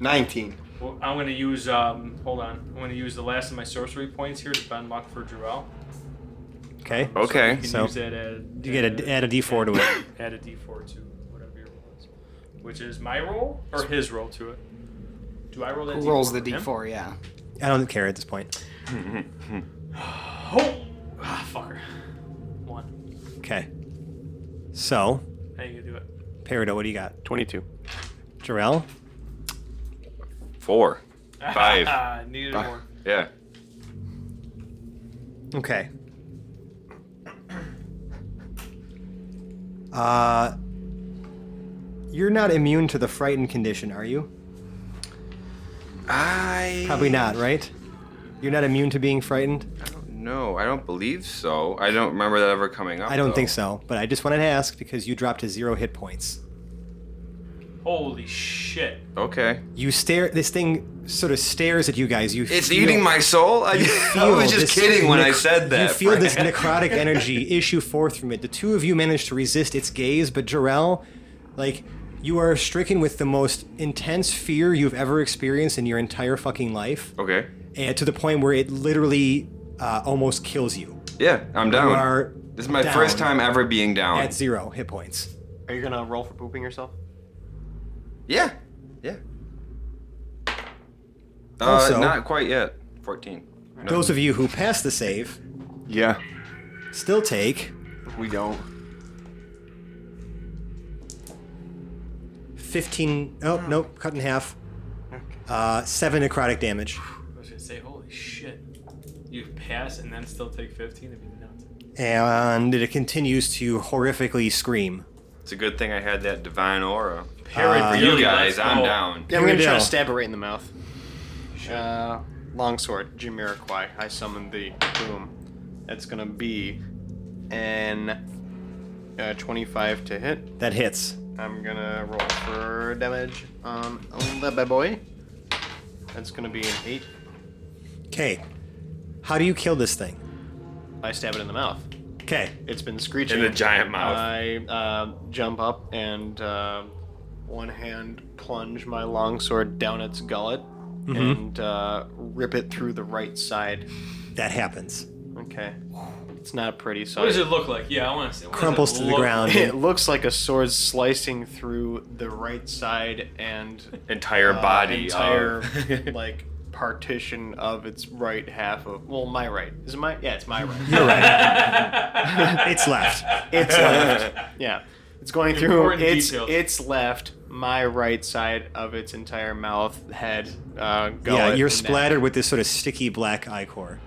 19. Well, I'm going to use, hold on. I'm going to use the last of my sorcery points here to bend luck for Jarrell. Okay. Okay. You can So, use that You get add a D4 to it. Add a d4 to whatever your roll is. Which is my roll or his roll to it? Do I roll that Who d4? rolls the for him? d4, yeah. I don't care at this point. Oh! Ah, fucker. 1. Okay. So, How you going to do it? Paradil, what do you got? 22. Jarrell? 4. 5. Needed more. Yeah. Okay. You're not immune to the frightened condition, are you? Probably not, right? You're not immune to being frightened? No, I don't believe so. I don't remember that ever coming up. I don't though. think so, but I just wanted to ask because you dropped to 0 hit points. Holy shit. Okay. You stare. This thing sort of stares at you guys. You. It's feel- eating my soul? I feel was just this kidding when I said that. You feel this Fran. necrotic energy issue forth from it. The 2 of you manage to resist its gaze, but Jarrell, like, you are stricken with the most intense fear you've ever experienced in your entire fucking life, Okay. and to the point where it literally almost kills you. Yeah, I'm down. You are This is my down first time ever being down. at 0 hit points. Are you gonna roll for pooping yourself? Yeah. Yeah. Also- not quite yet. 14. No. Those of you who pass the save Yeah. still take We don't. 15. Oh, nope, cut in half. 7 necrotic damage. I was going to say, holy shit. You pass and then still take 15? That'd be nuts. And it continues to horrifically scream. It's a good thing I had that divine aura. For Really, you guys, let's I'm go. down. Yeah, I'm gonna try Paradil. to stab it right in the mouth. Longsword, Jamiroquai. I summon the boom. That's gonna be an 25 to hit. That hits. I'm gonna roll for damage on the bad boy. That's gonna be an 8. Okay. How do you kill this thing? I stab it in the mouth. Okay. It's been screeching. In the giant mouth. I jump up and one hand plunge my longsword down its gullet and rip it through the right side. That happens. Okay. It's not pretty. So What does it look like? Yeah, I want to see. What does Crumbles it to the look ground. like? It looks like a sword slicing through the right side and Entire body. entire of- like partition of its right half of my right. Is it my? Yeah, it's my right. You're right. It's left. It's left. Yeah. It's going through Important its details. its left, my right side of its entire mouth, head, gullet. Yeah, you're and neck. splattered with this sort of sticky black ichor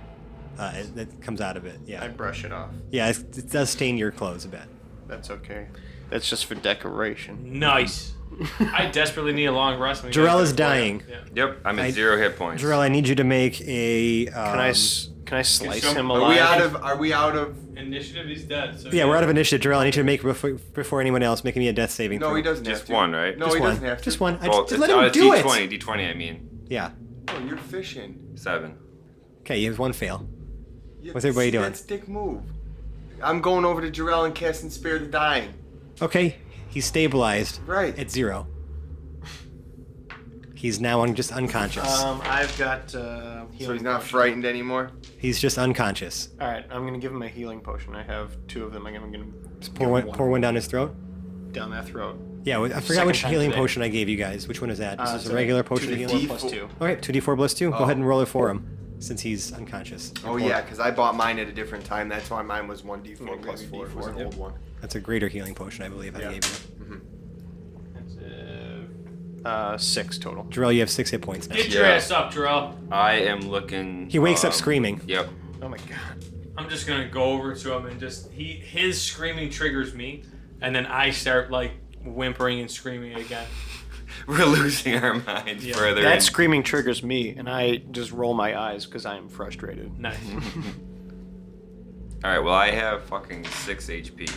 that comes out of it. I Yeah. brush it off. Yeah, it does stain your clothes a bit. That's okay. That's just for decoration. Nice. I desperately need a long rest. when you Jarrell guys is get bored. dying. Yeah. Yep, I'm at 0 hit points. Jarrell, I need you to make a. Can I slice him Are alive? we out of initiative. He's dead. So Yeah, we're out of initiative, Jarrell. I need you to make before anyone else making me a death saving throw. No, he doesn't have Just to. one, right? No, Just he one. doesn't have to. Just one. Well, Just let him do D20, it. D20, I mean. Yeah. Oh, you're fishing. 7. Okay, you have one fail. Yeah, What's everybody see, doing? That's dick move. I'm going over to Jarrell and casting Spare the Dying. Okay, he's stabilized. Right. At 0. He's now just unconscious. I've got So healing. he's not potion. frightened anymore. He's just unconscious. All right, I'm gonna give him a healing potion. I have 2 of them. I'm gonna Just pour one down his throat. down that throat. Yeah, I forgot Second which time healing today. potion I gave you guys. Which one is that? Is this It's a regular potion of 2d4 healing? plus 2. Okay, 2d4 plus 2. Go Oh. ahead and roll it for him, since he's unconscious. Oh yeah, because I bought mine at a different time. That's why mine was 1d4 Yeah, plus maybe 4. It was an D4. old one. That's a greater healing potion, I believe, I Yeah. gave you. That's 6 total. Jarrell, you have 6 hit points now. Get your ass up, Jarrell. I am looking. He wakes up screaming. Yep. Oh my god. I'm just gonna go over to him and just his screaming triggers me, and then I start like whimpering and screaming again. We're losing our minds Yeah. further. That in. screaming triggers me, and I just roll my eyes because I am frustrated. Nice. All right. Well, I have fucking 6 HP.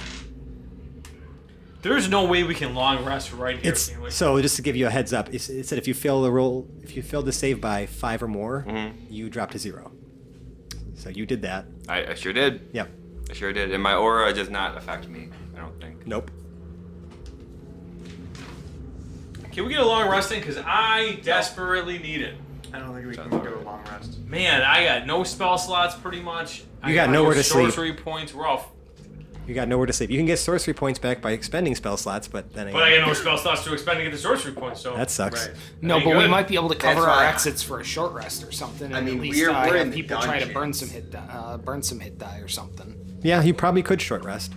There's no way we can long rest right here. It's can we? so just to give you a heads up. It said if you fail the roll, if you fail the save by 5 or more, you drop to 0. So you did that. I sure did. Yep. I sure did. And my aura does not affect me. I don't think. Nope. Can we get a long rest in? Because I desperately need it. I don't think we can do a long rest. Man, I got no spell slots pretty much. You got nowhere to sleep. Sorcery points. We're off. You got nowhere to sleep. You can get sorcery points back by expending spell slots, but then But I got no spell slots to expend to get the sorcery points. So that sucks. Right. No, Ain't but we good. might be able to cover That's our why- exits for a short rest or something. I And mean, at least we're have in the people try to burn dungeons. some hit die or something. Yeah, you probably could short rest.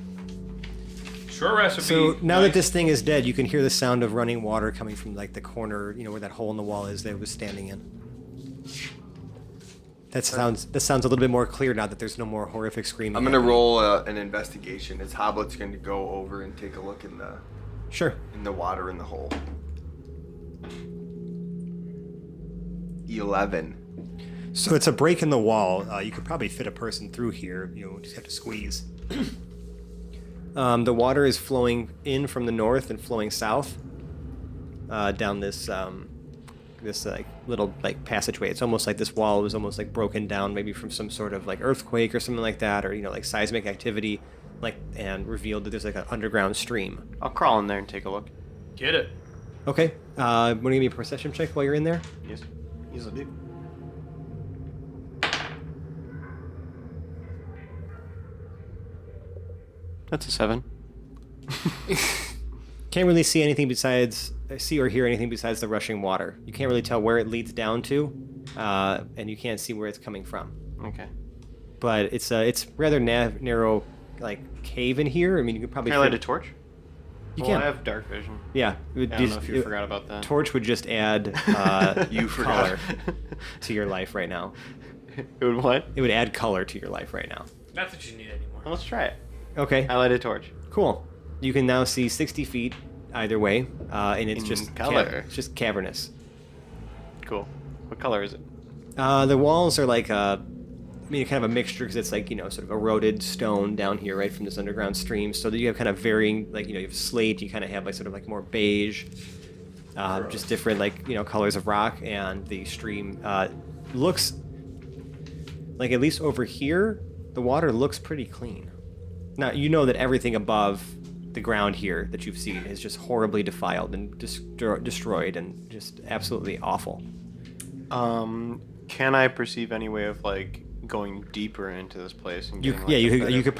Short rest would So be now nice. that this thing is dead, you can hear the sound of running water coming from like the corner, where that hole in the wall is that it was standing in. That sounds a little bit more clear now that there's no more horrific screaming. I'm gonna happening. roll an investigation. As Hoblet's gonna go over and take a look in Sure. the water in the hole. 11. So it's a break in the wall. You could probably fit a person through here. Just have to squeeze. The water is flowing in from the north and flowing south down this little passageway. It's almost like this wall was almost like broken down, maybe from some sort of like earthquake or something like that, or like seismic activity, and revealed that there's like an underground stream. I'll crawl in there and take a look. Get it. Okay. Want to give me a perception check while you're in there? Yes. Easily do. That's a 7. Can't really see anything see or hear anything besides the rushing water. You can't really tell where it leads down to, and you can't see where it's coming from. Okay. But it's rather narrow, like cave in here. I mean, you could probably Can I light a torch? You Well, can. I have dark vision. Yeah, it would I don't just- know if you forgot about that. Torch would just add You forgot. color to your life right now. It would what? It would add color to your life right now. Not that you need anymore. Well, let's try it. Okay, I light a torch. cool. You can now see 60 feet either way, and it's In just color. it's just cavernous. Cool. What color is it? The walls are like kind of a mixture because it's like sort of eroded stone down here, right from this underground stream. So that you have kind of varying, you have slate. You kind of have like sort of like more beige, just different colors of rock, and the stream looks like, at least over here, the water looks pretty clean. Now you know that everything above the ground here that you've seen is just horribly defiled and destroyed and just absolutely awful. Can I perceive any way of going deeper into this place? And You, getting, yeah, a you better could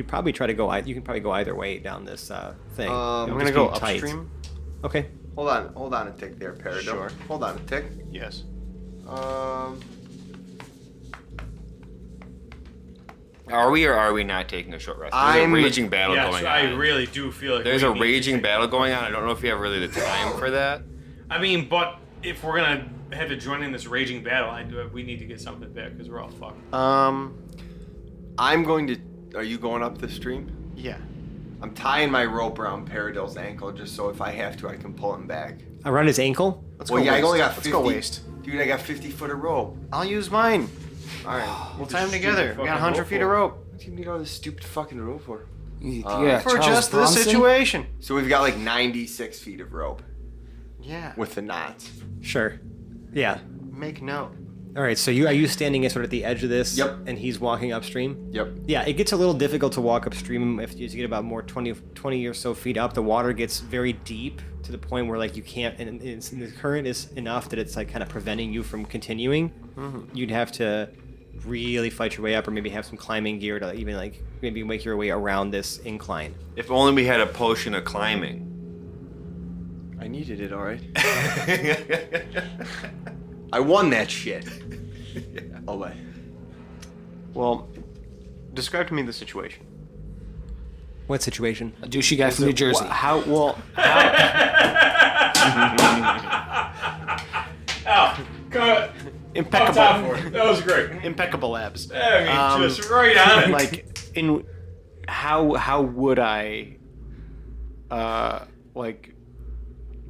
probably try to go. You can probably go either way down this thing. I'm It'll I'm gonna just go be tight. upstream. Okay. Hold on a tick there, Peridot. Sure. Hold on a tick. Yes. Are we or are we not taking a short rest? There's I'm- a raging battle Yes, going I on. really do feel like There's we a need raging to- battle going on. I don't know if you have really the time for that. I mean, but if we're gonna have to join in this raging battle, we need to get something back because we're all fucked. I'm going to. Are you going up the stream? Yeah. I'm tying my rope around Peridot's ankle just so if I have to, I can pull him back. Around his ankle. Let's Well, go yeah, waist. I only got Let's 50. go waist. Dude, I got 50 foot of rope. I'll use mine. All right, we'll tie them together. We got 100 feet of rope. What do you need all this stupid fucking rope for? Yeah, For Charles just this Bronson? situation. So we've got like 96 feet of rope Yeah. with the knots. Sure. Yeah. Make note. All right. So are you standing at sort of at the edge of this? Yep. And he's walking upstream. Yep. Yeah, it gets a little difficult to walk upstream as you get about more 20 or so feet up. The water gets very deep to the point where like you can't, and the current is enough that it's like kind of preventing you from continuing. You'd have to really fight your way up, or maybe have some climbing gear to even like maybe make your way around this incline. If only we had a potion of climbing. I needed it, all right. I won that shit. Away. Well, describe to me the situation. What situation? A douchey guy from New Jersey. How? Oh, cut. Impeccable. That was great. Impeccable abs. I mean, just right on it. Like, how would I, like,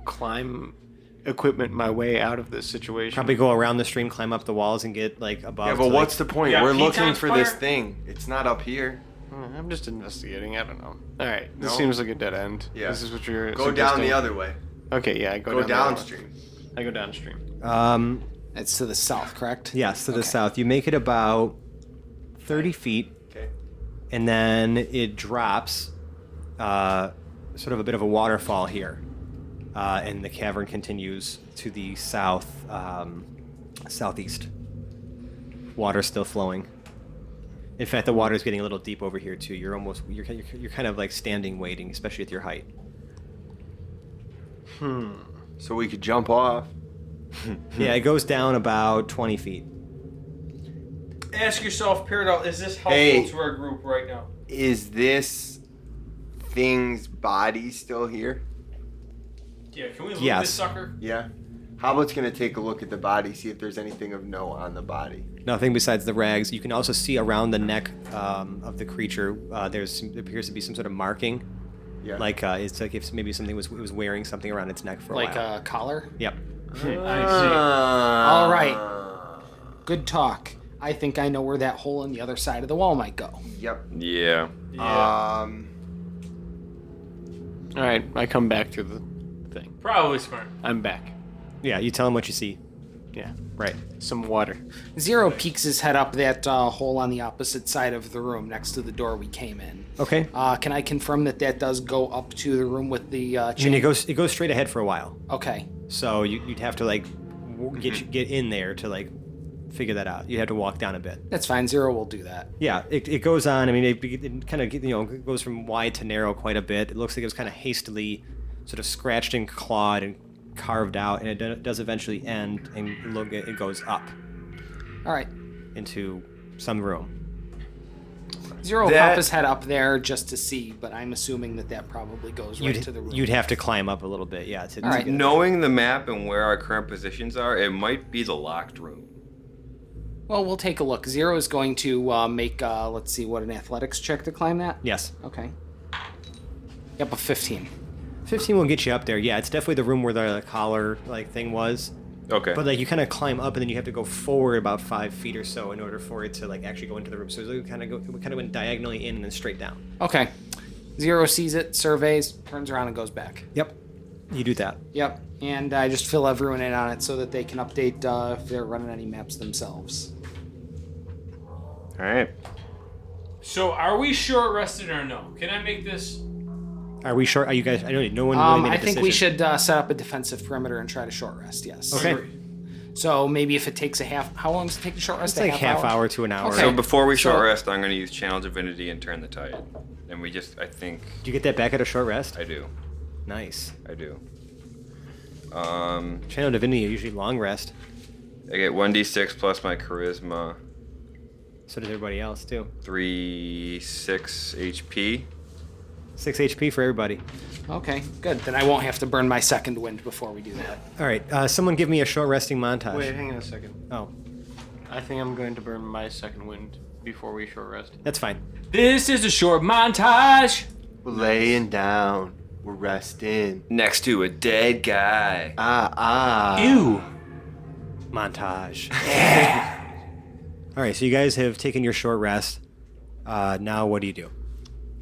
climb equipment my way out of this situation? Probably go around the stream, climb up the walls, and get like above. Yeah, to, but like- what's the point? Yeah, We're Pete looking Times for this Fire? thing. It's not up here. I'm just investigating. I don't know. All right, this No. seems like a dead end. Yeah. This is what you're Go down suggesting. the other way. Okay, yeah, I Go down the other way. downstream. I go downstream. It's to the south, correct? Yes, to the Okay. south. You make it about 30 feet, Okay. and then it drops, sort of a bit of a waterfall here, and the cavern continues to the south, southeast. Water still flowing. In fact, the water is getting a little deep over here too. You're kind of like standing, waiting, especially at your height. So we could jump off. Yeah, it goes down about 20 feet. Ask yourself, Peridot, is this helpful Hey. to our group right now? Is this thing's body still here? Yeah, can we loot Yes. this sucker? Yeah. Hoblet's gonna take a look at the body, see if there's anything of note on the body. Nothing besides the rags. You can also see around the neck of the creature. There appears to be some sort of marking. Yeah. Like it's like if maybe something it was wearing something around its neck for a Like while. a collar? Yep. All right. Good talk. I think I know where that hole in the other side of the wall might go. Yep. Yeah. All right, I come back through the thing. Probably smart. I'm back. Yeah. You tell him what you see. Yeah, Right. some water. Zero peeks his head up that hole on the opposite side of the room next to the door we came in. Okay. Can I confirm that that does go up to the room with the I chain? mean, it goes straight ahead for a while. Okay. So you'd have to like get in there to like figure that out. You'd have to walk down a bit. That's fine. Zero will do that. Yeah, it goes on. I mean, it kind of goes from wide to narrow quite a bit. It looks like it was kind of hastily sort of scratched and clawed and carved out, and it does eventually end, and it goes up All right. into some room. Zero will That- pop his head up there just to see, but I'm assuming that probably goes right to the room. You'd have to climb up a little bit, yeah. All right. Knowing the map and where our current positions are, it might be the locked room. Well, we'll take a look. Zero is going to make, let's see, what, an athletics check to climb that? Yes. Okay. Yep, a 15. 15 will get you up there. Yeah, it's definitely the room where the collar like thing was. Okay. But like you kind of climb up and then you have to go forward about 5 feet or so in order for it to like actually go into the room. So it kind of went diagonally in and then straight down. Okay. Zero sees it, surveys, turns around and goes back. Yep. You do that. Yep. And I just fill everyone in on it so that they can update if they're running any maps themselves. All right. So, are we short rested or no? Can I make this? Are we short? Are you guys? I know no one really made a I think we decision. should set up a defensive perimeter and try to short rest, yes. Okay. So maybe if it takes a half... How long does it take to short rest? It's like half hour to an hour. Okay. So before we short So- rest, I'm going to use Channel Divinity and turn the tide. And I think Do you get that back at a short rest? I do. Nice. I do. Channel Divinity are usually long rest. I get 1d6 plus my charisma, So does everybody else too. 6 HP. 6 HP for everybody. Okay, good. Then I won't have to burn my second wind before we do that. All right. Someone give me a short resting montage. Wait, hang on a second. Oh, I think I'm going to burn my second wind before we short rest. that's fine. This is a short montage. We're laying down. We're resting. Next to a dead guy. Ah. Ew. Montage. All right, so you guys have taken your short rest. Now what do you do?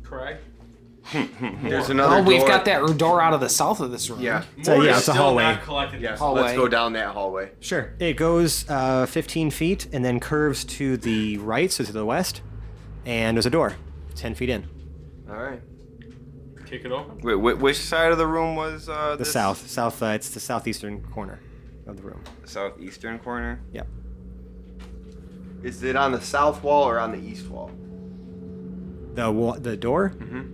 Correct. There's another We've door. got that door out of the south of this room. Yeah. So, yeah, is it's a still hallway. not collected. Yes. Hallway. Let's go down that hallway. Sure. It goes 15 feet and then curves to the right, so to the west, and there's a door 10 feet in. All right. Kick it open. Wait, which side of the room was The south. It's the southeastern corner of the room. Southeastern corner. Yep. Is it on the south wall or on the east wall? The door? Mm-hmm.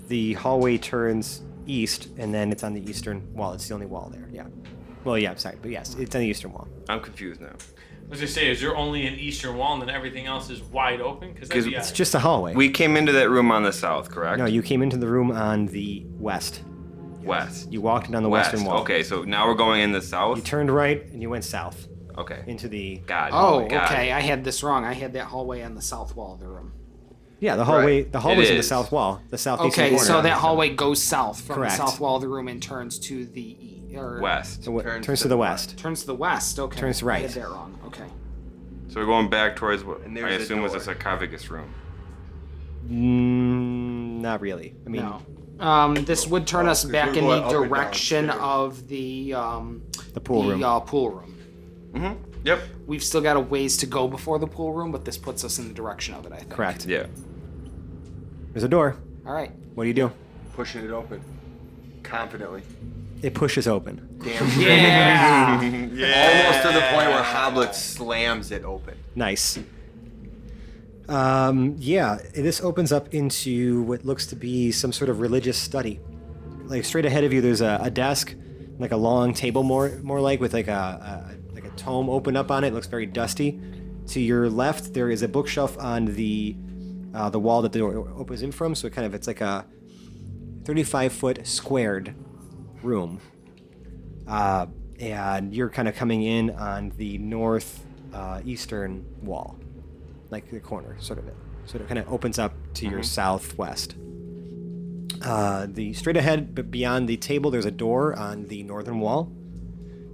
The hallway turns east, and then it's on the eastern wall. It's the only wall there, yeah. Well, yeah, sorry, but yes, it's on the eastern wall. I'm confused now. I was gonna say, is there only an eastern wall and then everything else is wide open? Because that'd be It's odd. just a hallway. We came into that room on the south, correct? No, you came into the room on the west. West. You walked in on the West. western wall. Okay, so now we're going in the south. You turned right, and you went south Okay. into the... God. Oh, God. okay. I had this wrong. I had that hallway on the south wall of the room. Yeah, the hallway. Right. The hallway's It in the is. south wall, the southeastern Okay, corner. so that hallway goes south from Correct. the south wall of the room and turns to the West. So Turns turns to to the the west. Turns to the west. Okay. Turns I right. had that wrong. Okay. So we're going back towards what And I there's a assume was a door. sarcophagus room. Not really. I mean, No. This would turn us because back we're in going the up and direction downstairs. of the pool room. pool room. Mm-hmm. Yep. We've still got a ways to go before the pool room, but this puts us in the direction of it, I think. correct. Yeah. There's a door. All right. What do you do? Pushing it open. Confidently. It pushes open. Damn. Yeah. Almost to the point where Hobblet slams it open. Nice. Yeah, this opens up into what looks to be some sort of religious study. Like straight ahead of you, there's a desk, like a long table, more like with like a tome open up on it. It looks very dusty. To your left, there is a bookshelf on the wall that the door opens in from. So it's like a 35-foot squared room, and you're kind of coming in on the north eastern wall, like the corner, sort of it. So it kind of opens up to your southwest. The straight ahead, but beyond the table, there's a door on the northern wall.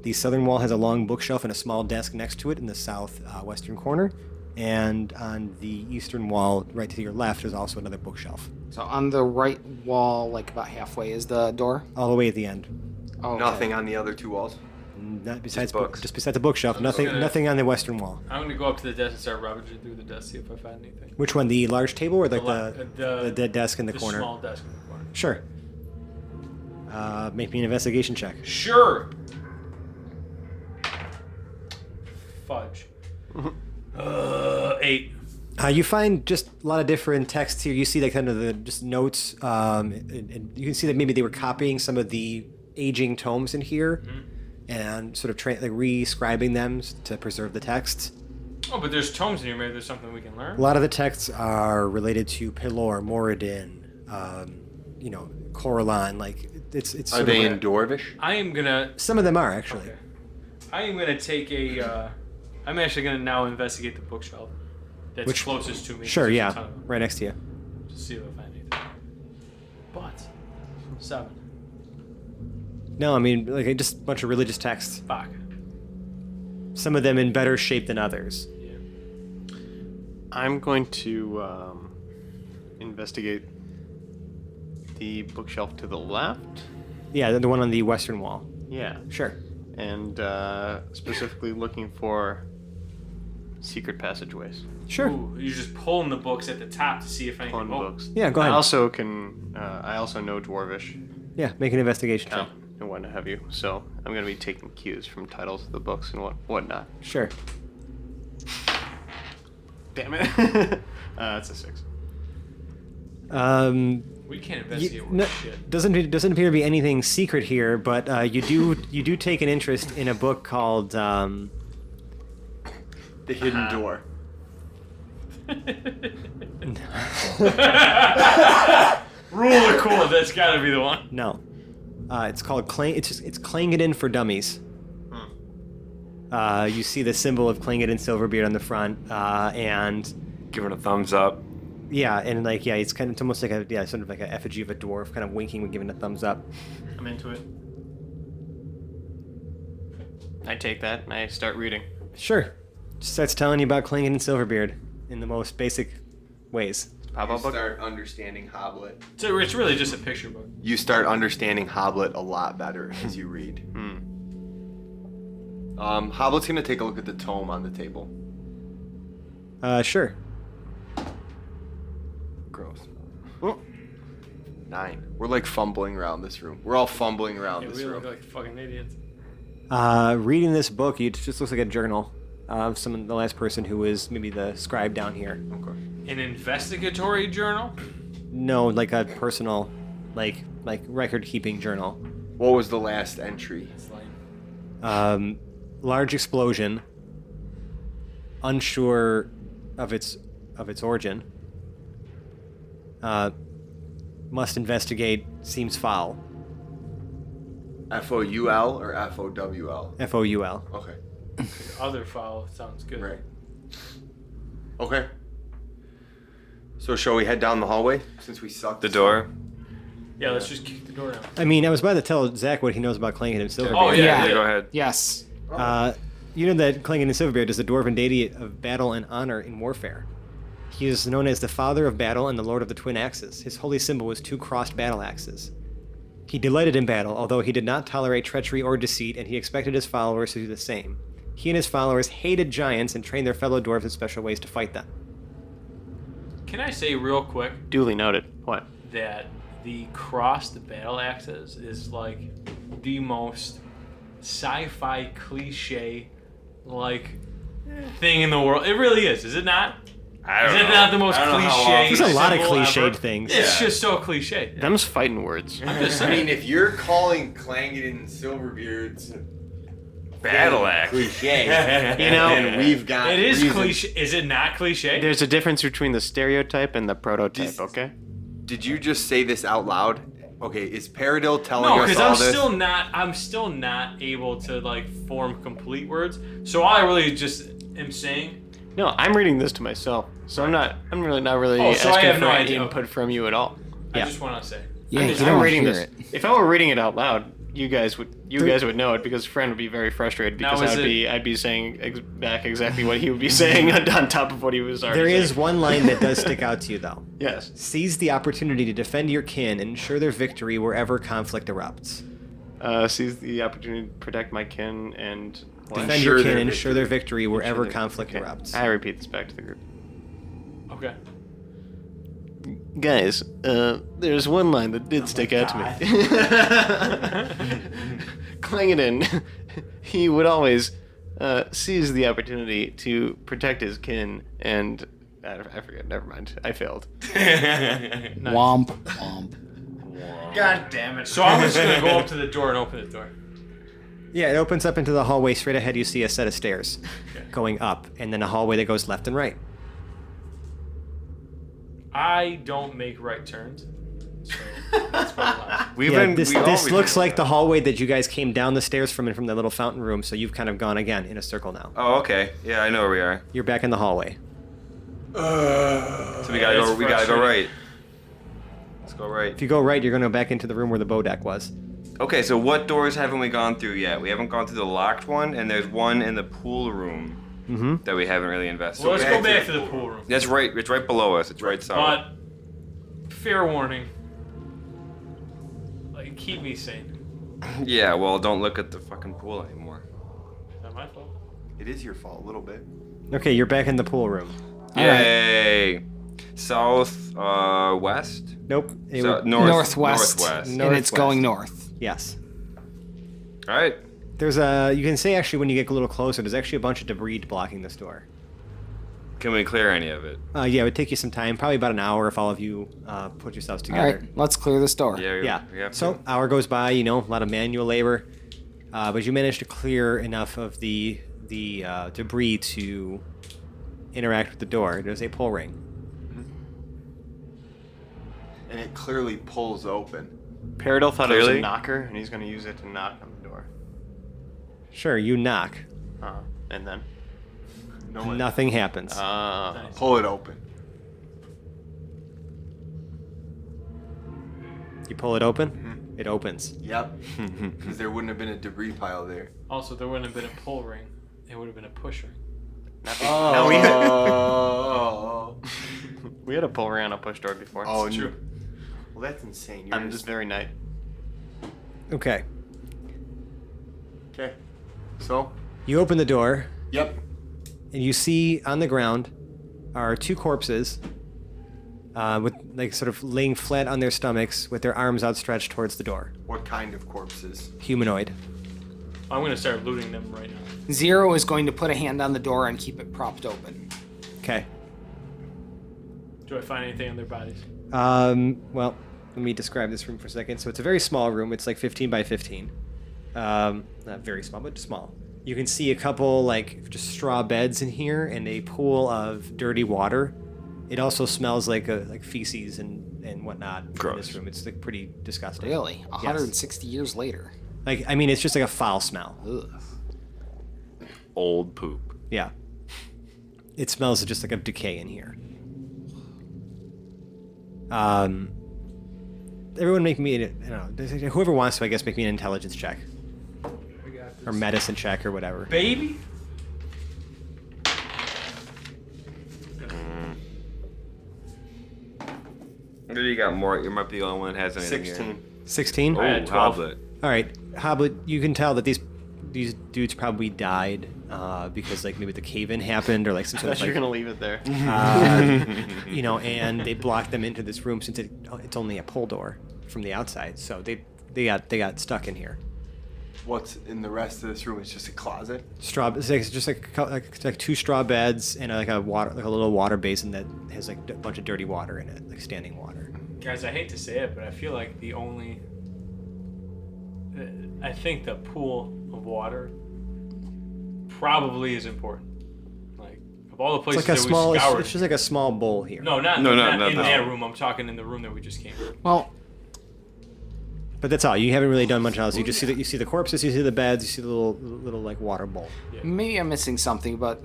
The southern wall has a long bookshelf and a small desk next to it in the southwestern corner. And on the eastern wall, right to your left, is also another bookshelf. So on the right wall, like about halfway, is the door. All the way at the end. Oh, okay. Nothing on the other two walls. Not besides books. just beside the bookshelf. Nothing. gonna- Nothing on the western wall. I'm gonna go up to the desk and start rummaging through the desk, see if I find anything. Which one? The large table or like The the desk in the corner? small desk in the corner. Sure. Make me an investigation check. Sure. Fudge. 8. You find just a lot of different texts here. You see like kind of the just notes, and you can see that maybe they were copying some of the aging tomes in here, and sort of like re-scribing them to preserve the texts. Oh, but there's tomes in here. Maybe there's something we can learn. A lot of the texts are related to Pelor, Moradin, Coralon. Like it's. Are sort they of in Dwarvish? I am gonna. Some of them are actually. Okay. I am gonna take a. I'm actually gonna now investigate the bookshelf that's Which- closest to me. Sure, There's a yeah, ton of them. right next to you. Just see if I find anything. But 7. No, I mean like just a bunch of religious texts. Fuck. Some of them in better shape than others. Yeah. I'm going to investigate the bookshelf to the left. Yeah, the one on the western wall. Yeah. Sure. And specifically looking for secret passageways. Sure. Ooh, you're just pulling the books at the top to see if anything. On books. Yeah, go ahead. I also can. I also know Dwarvish Yeah, make an investigation check. and what have you. So I'm going to be taking cues from titles of the books and whatnot. Sure. Damn it. That's a 6. We can't investigate You, worth no, shit. doesn't appear to be anything secret here, but you do take an interest in a book called The Hidden Door. Rule of cool. That's got to be the one. no, it's called it's Clangeddon for Dummies. You see the symbol of Clangeddon Silverbeard on the front, and Give it a thumbs up. yeah, and like yeah, it's almost like sort of like an effigy of a dwarf, kind of winking and giving a thumbs up. I'm into it. I take that and I start reading. Sure. Starts telling you about Klingon and Silverbeard in the most basic ways. Pop You up book. start understanding Hobblet. So it's really just a picture book. You start understanding Hobblet a lot better as you read. Hobblet's gonna take a look at the tome on the table. Sure. Gross. 9. We're like fumbling around this room. We're all fumbling around Yeah, this we room. look like fucking idiots. Reading this book, it just looks like a journal of the last person who was maybe the scribe down here. Okay. An investigatory journal? No, like a personal, like record-keeping journal. What was the last entry? It's like, Large explosion. Unsure of its origin. Must investigate. Seems foul. FOUL or FOWL? FOUL. Okay. other file sounds good. Right. Okay. So shall we head down the hallway since we sucked The door. Yeah, let's just kick the door down. I mean, I was about to tell Zach what he knows about Klingon and Silverbeard. Oh, yeah. Go ahead. Yes. You know that Klingon and Silverbeard is the dwarven deity of battle and honor in warfare. He is known as the Father of Battle and the Lord of the Twin Axes. His holy symbol was 2 crossed battle axes. He delighted in battle, although he did not tolerate treachery or deceit, and he expected his followers to do the same. He and his followers hated giants and trained their fellow dwarves in special ways to fight them. Can I say real quick Duly noted. What? that the crossed battle axes is like the most sci-fi cliche like thing in the world. It really is it not? I don't Is it know. not the most I don't know how cliche? often- There's a lot of symbol cliched ever? things. It's Yeah. just so cliche. Them's fighting words. I'm just I saying. mean, if you're calling Klangen and Silverbeards Battle axe. cliche, You know, then we've got It is reason. cliche. Is it not cliche? There's a difference between the stereotype and the prototype, This- okay? Did you just say this out loud? Okay, is Paradil telling No, us because all I'm this? still not able to like form complete words. So all I really just am saying. No, I'm reading this to myself, so I'm really not really Oh, so I asking have for no any idea. input from you at all. I Yeah. just want to say. Yeah, I'm you don't reading hear this. it. If I were reading it out loud, you guys would know it because Fran would be very frustrated Now, because is I'd be saying back exactly what he would be saying on top of what he was already There saying. is one line that does stick out to you, though. Yes. Seize the opportunity to defend your kin and ensure their victory wherever conflict erupts. Seize the opportunity to protect my kin and what? Defend Ensure your kin their and ensure their victory. victory wherever Okay. conflict erupts. I repeat this back to the group. Okay. Guys, there's one line that did stick out to me. Klangen, he would always seize the opportunity to protect his kin and... I forget, never mind. I failed. Womp, womp. God damn it. So I'm just gonna go up to the door and open the door. Yeah, it opens up into the hallway. Straight ahead, you see a set of stairs going up, and then a hallway that goes left and right. I don't make right turns. So that's my line. This looks like the hallway that you guys came down the stairs from the little fountain room, so you've kind of gone again in a circle now. Oh, okay. Yeah, I know where we are. You're back in the hallway. So we gotta It's go. We gotta go frustrating. right. Let's go right. If you go right, you're going to go back into the room where the bow deck was. Okay, so what doors haven't we gone through yet? We haven't gone through the locked one, and there's one in the pool room that we haven't really invested. Well, let's in. go back to the pool room. That's right. It's right below us. It's right south. But fair warning. Like, keep me sane. Yeah. Well, don't look at the fucking pool anymore. Not my fault. It is your fault a little bit. Okay, you're back in the pool room. Yay! South, west. Nope. It So, would- Northwest. Northwest. No. And it's Northwest. going north. Yes. All right. There's you can say actually when you get a little closer, there's actually a bunch of debris blocking this door. Can we clear any of it? Yeah, it would take you some time, probably about an hour if all of you put yourselves All together. right, let's clear this door. Yeah. Yeah. So hour goes by, a lot of manual labor, but you manage to clear enough of the debris to interact with the door. There's a pull ring. And it clearly pulls open. Paradil thought it was a Clearly. knocker, and he's going to use it to knock on the door. Sure, you knock. And then? No one. Nothing happens. Pull it open. You pull it open. It opens. Yep. Because there wouldn't have been a debris pile there. Also, there wouldn't have been a pull ring. It would have been a push ring. No, we had, we had a pull around a push door before. Oh, It's true. Well, that's insane. You're I'm just very nice. Okay. Okay. So? You open the door, Yep. and you see on the ground are two corpses with like sort of laying flat on their stomachs with their arms outstretched towards the door. What kind of corpses? Humanoid. I'm going to start looting them right now. Zero is going to put a hand on the door and keep it propped open. Okay. Do I find anything on their bodies? Well, let me describe this room for a second. So it's a very small room. It's like 15 by 15. Not very small, but small. You can see a couple like just straw beds in here and a pool of dirty water. It also smells like feces and whatnot in Gross. this room. It's like pretty disgusting. Really? Yes. 160 years later. Like, I mean, it's just like a foul smell. Ugh. Old poop. Yeah. It smells just like of decay in here. Everyone make me, I don't know, whoever wants to, I guess, make me an intelligence check. We got this. Or medicine check or whatever. Baby? Maybe you got more. You might be the only one that has anything 16. here. 16? Oh, I had 12. Hobblet. All right, Hobblet, you can tell that these dudes probably died because like maybe the cave-in happened or like some I sort thought of you were like, going to leave it there. you know, and they blocked them into this room since it's only a pull door from the outside, so they got stuck in here. What's in the rest of this room? It's just a closet? It's just like two straw beds and like a little water basin that has like a bunch of dirty water in it, like standing water. Guys, I hate to say it, but I feel like I think the pool of water probably is important. Like, of all the It's places like a that small. we scoured. It's just like a small bowl here. No, not not in that that one. room. I'm talking in the room that we just came from. Well, But that's all. You haven't really done much else. You just see the corpses, you see the beds, you see the little like water bowl. maybe I'm missing something, but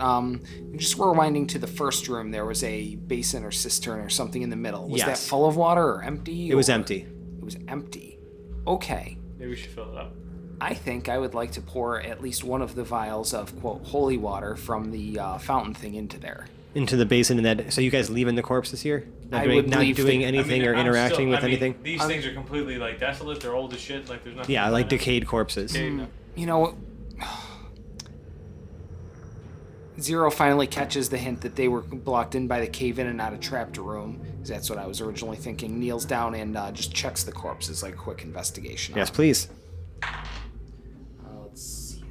just rewinding to the first room, there was a basin or cistern or something in the middle. Was that Yes. full of water or empty? It was or- empty. It was empty. Okay. Maybe we should fill it up. I think I would like to pour at least one of the vials of, quote, holy water from the fountain thing into there. Into the basin, and that. So you guys leaving the corpses here? Not I doing, would not leave doing the- anything or I'm interacting still- with anything. These things are completely like desolate. They're old as shit. Like there's nothing. Yeah, to like find out. decayed corpses. Okay, no. You know, Zero finally catches the hint that they were blocked in by the cave-in and not a trapped room. 'Cause that's what I was originally thinking. Kneels down and just checks the corpses, like a quick investigation. Yes, please. Let's see.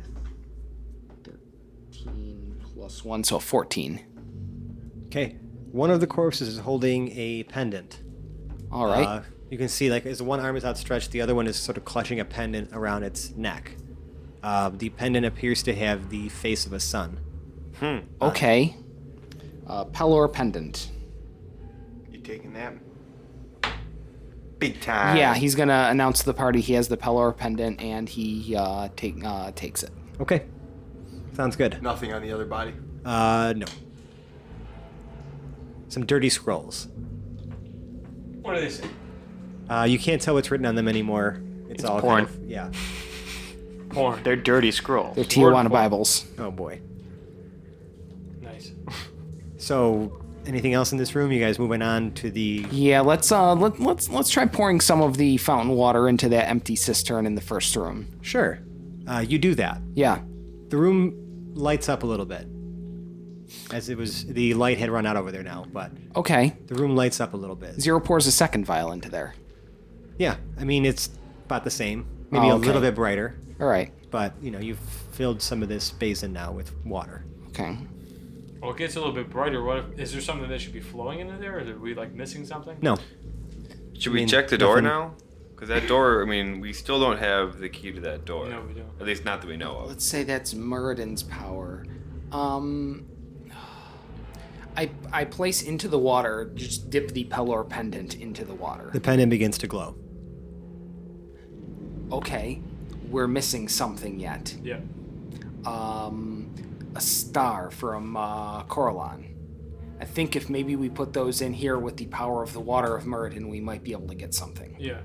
13 plus 1, so 14. Okay. One of the corpses is holding a pendant. All right. You can see, like, as one arm is outstretched, the other one is sort of clutching a pendant around its neck. The pendant appears to have the face of a sun. Okay. Pelor pendant. You taking that? Big time. Yeah, he's going to announce to the party he has the Pelor pendant, and he takes it. Okay. Sounds good. Nothing on the other body? No. Some dirty scrolls. What do they say? You can't tell what's written on them anymore. It's all porn. kind of, yeah. Porn. They're dirty scrolls. They're Tijuana Bibles. Oh boy. Nice. So, anything else in this room? You guys moving on to the? Yeah, let's try pouring some of the fountain water into that empty cistern in the first room. Sure. You do that. Yeah. The room lights up a little bit. As the light had run out over there now, but Okay. the room lights up a little bit. Zero pours a second vial into there. Yeah, I mean, it's about the same. Maybe Oh, a little okay. bit brighter, All right. but, you've filled some of this basin now with water. Okay. Well, it gets a little bit brighter. Is there something that should be flowing into there? Or are we like missing something? No. Should I we mean, check the door nothing- now? Because that door, I mean, we still don't have the key to that door. No, we don't. At least not that we know of. Let's say that's Muradin's power. I place into the water, just dip the Pelor pendant into the water. The pendant begins to glow. Okay. We're missing something yet. Yeah. A star from Coralon. I think if maybe we put those in here with the power of the water of Muradin, we might be able to get something. Yeah.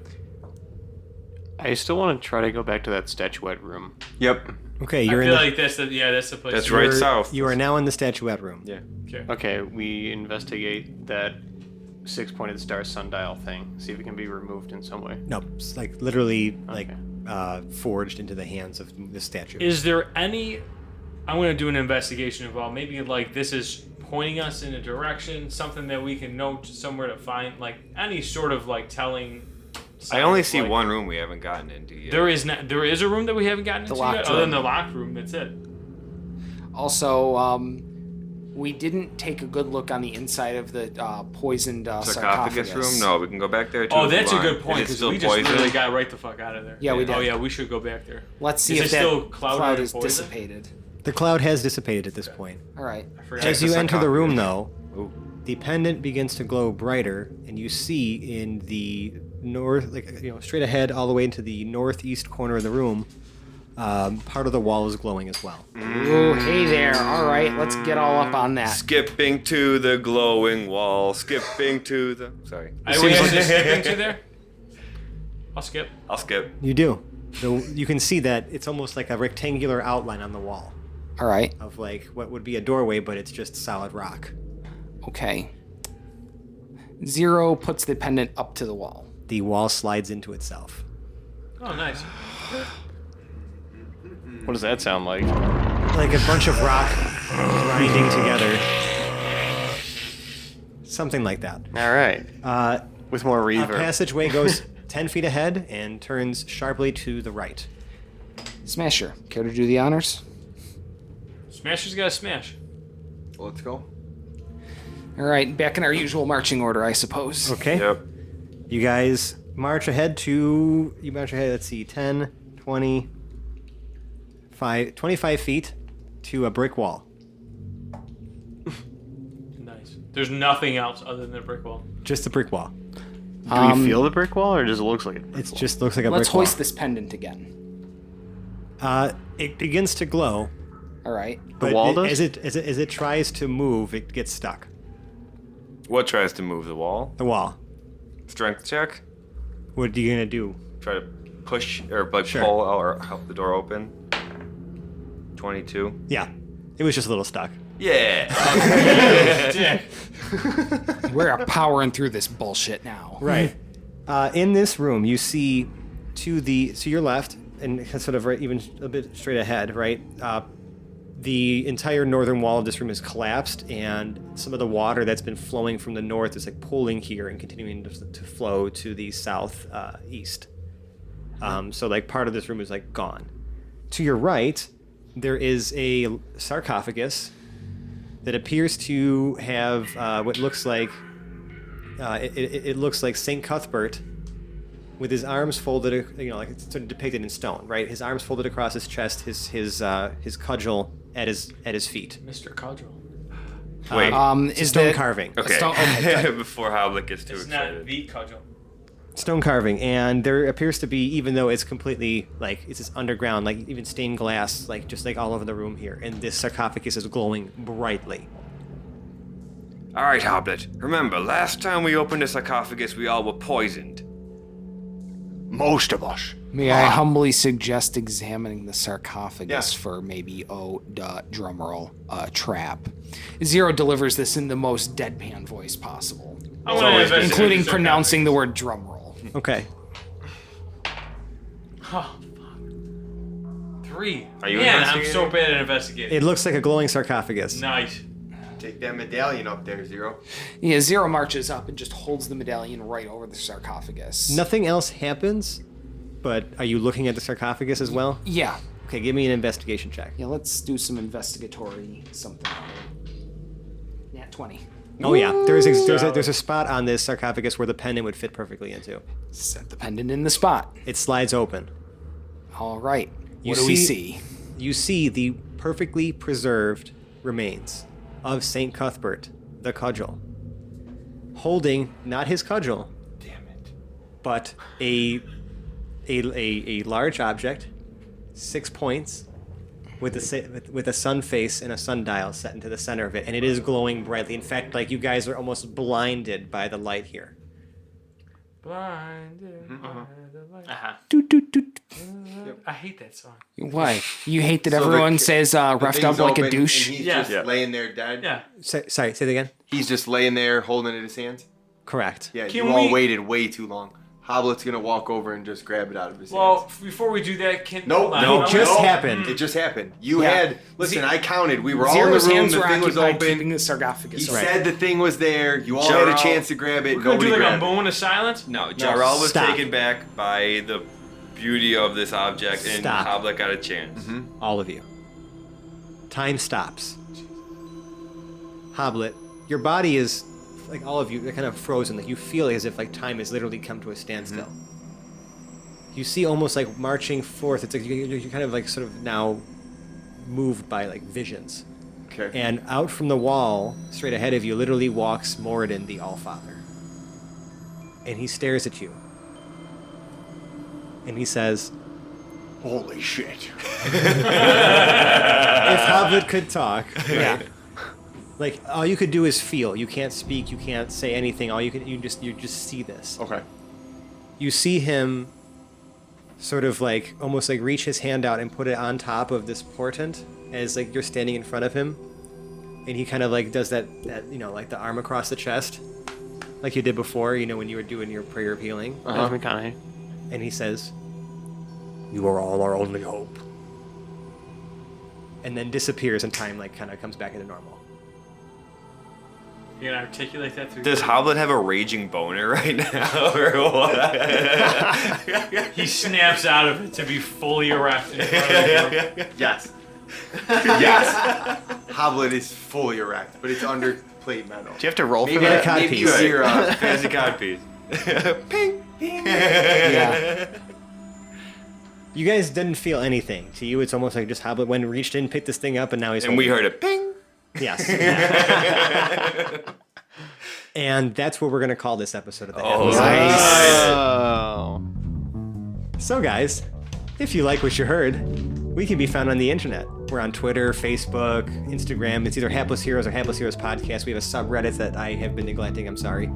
I still want to try to go back to that statuette room. Yep. Okay, I you're feel in. like that's the place. That's to right you're- south. You are now in the statuette room. Yeah. Okay. Okay, we investigate that 6-pointed star sundial thing. See if it can be removed in some way. No, it's like literally like Okay. forged into the hands of the statue. Is there any? I'm gonna do an investigation involved. Maybe like this is pointing us in a direction, something that we can note somewhere to find, like any sort of like telling. I only signs, see like- one room we haven't gotten into yet. There is not. There is a room that we haven't gotten into locked yet, other than room. the locked room. That's it. Also, we didn't take a good look on the inside of the poisoned sarcophagus. room? No, we can go back there too. Oh, if we that's a want. good If point it's because still we just poison. literally got right the fuck out of there. Yeah, we did. Oh yeah, we should go back there. Let's see Is if it that still clouded cloud and is poison? dissipated. The cloud has dissipated at this point. All right. I forgot. As the you enter the room, though, Ooh. the pendant begins to glow brighter, and you see in the north, straight ahead, all the way into the northeast corner of the room, part of the wall is glowing as well. Ooh, hey there. All right, let's get all up on that. Skipping to the glowing wall. Skipping to the. Sorry. We actually skipping to there. I'll skip. I'll skip. You do. So you can see that it's almost like a rectangular outline on the wall All right. of like what would be a doorway, but it's just solid rock. Okay. Zero puts the pendant up to the wall. The wall slides into itself. Oh, nice. What does that sound like? Like a bunch of rock grinding together. Something like that. All right. With more A reverb. passageway goes 10 feet ahead and turns sharply to the right. Smasher, care to do the honors? Smasher's got to smash. Let's go. All right, back in our usual marching order, I suppose. Okay. Yep. You guys march ahead, let's see, 10, 20, 25 feet to a brick wall. Nice. There's nothing else other than a brick wall. Just a brick wall. Do we feel the brick wall, or does it look like it? It just looks like a Let's brick wall. hoist this pendant again. It begins to glow, All right. but wall does? as it tries to move, it gets stuck. What tries to move the wall? The wall. Strength check. What are you gonna do? Try to push or like Sure. pull or help the door open. 22. Yeah, it was just a little stuck. Yeah. We're powering through this bullshit now. Right. In this room, you see to your left and sort of right, even a bit straight ahead, right? The entire northern wall of this room is collapsed, and some of the water that's been flowing from the north is like pooling here and continuing to flow to the south east. So like part of this room is like gone. To your right, there is a sarcophagus that appears to have what looks like it looks like Saint Cuthbert with his arms folded, like it's sort of depicted in stone, right? His arms folded across his chest, his cudgel at his feet. Mr. Cudgel. Wait. Is Stone that carving. okay. okay. Before Hobblet gets too It's excited. not the Cudgel. Stone carving, and there appears to be, even though it's completely like it's this underground, like even stained glass, like just like all over the room here, and this sarcophagus is glowing brightly. All right, Hobblet. Remember, last time we opened a sarcophagus, we all were poisoned. Most of us. May I humbly suggest examining the sarcophagus Yeah. for maybe, drumroll, trap. Zero delivers this in the most deadpan voice possible, I want to investigate including the pronouncing the word drumroll. Okay. Oh, fuck. 3. Are you Man, I'm investigating? so bad at investigating. It looks like a glowing sarcophagus. Nice. Take that medallion up there, Zero. Yeah, Zero marches up and just holds the medallion right over the sarcophagus. Nothing else happens, but are you looking at the sarcophagus as well? Yeah. Okay, give me an investigation check. Yeah, let's do some investigatory something. Nat 20. Oh yeah, there's a spot on this sarcophagus where the pendant would fit perfectly into. Set the pendant in the spot. It slides open. All right. You What do we see? You see the perfectly preserved remains of Saint Cuthbert, the cudgel, holding not his cudgel, Damn it. but a large object, 6 points, with a sun face and a sundial set into the center of it, and it is glowing brightly. In fact, like you guys are almost blinded by the light here. Blinded by the light. Doot, doot, doot. I hate that song. Why? You hate that So everyone the says The roughed thing's up like open a douche? And he's Yeah. just laying there dead. Yeah. Sorry, say that again. He's just laying there holding it in his hands. Correct. Yeah, Can you all we- waited way too long. Hoblet's gonna walk over and just grab it out of his Well, hands. before we do that, can Nope, hold on. no, It just no. happened. It just happened. You Yeah. had listen. I counted. We were all Zero's in the room. hands The were thing was occupied keeping open. the sarcophagus. He Right. said the thing was there. You all had a Jarl- chance to grab it. We're gonna Nobody do like a grabbed it. moment of silence. No, Jarl was Stop. taken back by the beauty of this object, and Stop. Hobblet got a chance. All of you. Time stops. Hobblet, your body is, like all of you, they're kind of frozen. Like you feel as if like time has literally come to a standstill. You see almost like marching forth. It's like you're kind of like sort of now moved by like visions. Okay. And out from the wall, straight ahead of you, literally walks Moradin the Allfather. And he stares at you. And he says, Holy shit. if Hobblet could talk, Yeah. like all you could do is feel. You can't speak. You can't say anything. All you just see this. Okay. You see him, sort of like almost like reach his hand out and put it on top of this portent as like you're standing in front of him, and he kind of like does that like the arm across the chest, like you did before. When you were doing your prayer of healing. McConaughey. And he says, "You are all our only hope." And then disappears, and time like kind of comes back into normal. You gonna articulate that through? Does Hobblet have a raging boner right now, or what? He snaps out of it to be fully erect. In front of you. Yes. Yes. Hoblet is fully erect, but it's under plate metal. Do you have to roll for Maybe, that? cod maybe you piece. hear Fantasy cod piece. Ping. Yeah. You guys didn't feel anything. To you, it's almost like just Hobblet went and reached in, picked this thing up, and now he's. And we holding heard it ping. it. Yes. And that's what we're gonna call this episode of the Oh, Happy Oh. So, guys, if you like what you heard, we can be found on the internet. We're on Twitter, Facebook, Instagram. It's either Hapless Heroes or Hapless Heroes Podcast. We have a subreddit that I have been neglecting. I'm sorry.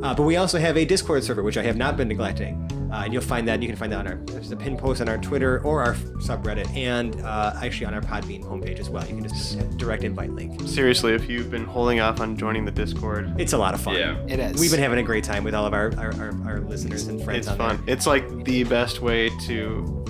But we also have a Discord server, which I have not been neglecting. And you can find that on there's a pin post on our Twitter or our subreddit, and actually on our Podbean homepage as well. You can just direct invite link. Seriously, if you've been holding off on joining the Discord, It's a lot of fun. Yeah. It is. We've been having a great time with all of our listeners and friends it's on fun. there. It's like the best way to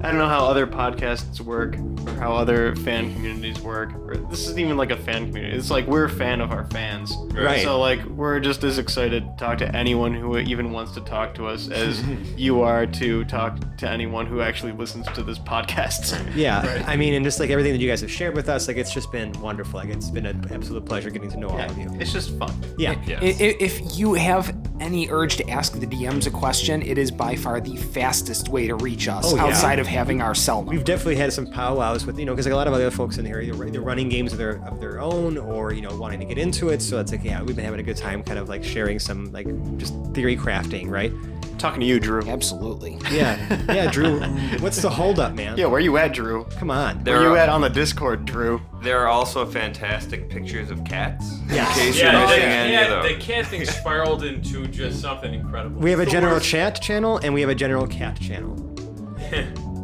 I don't know how other podcasts work or how other fan communities work. Or this isn't even like a fan community. It's like we're a fan of our fans. Right. So like we're just as excited to talk to anyone who even wants to talk to us as you are to talk to anyone who actually listens to this podcast. Yeah, I mean, and just like everything that you guys have shared with us, like it's just been wonderful. Like it's been an absolute pleasure getting to know all of you. It's just fun. Yeah. If you have any urge to ask the DMs a question, it is by far the fastest way to reach us Oh, yeah. outside of having our cell number. We've definitely had some powwows with, because like a lot of other folks in here, they're running games of their own or, wanting to get into it. So it's like, yeah, we've been having a good time kind of like sharing some like just theory crafting, right? Talking to you, Drew. Absolutely. Yeah, Drew, what's the holdup, man? Yeah, where you at, Drew? Come on. Where you at on the Discord, Drew? There are also fantastic pictures of cats. Yes. In case you're Yeah, missing any of the those. cat thing spiraled into just something incredible. We have a It's the general worst. chat channel and we have a general cat channel.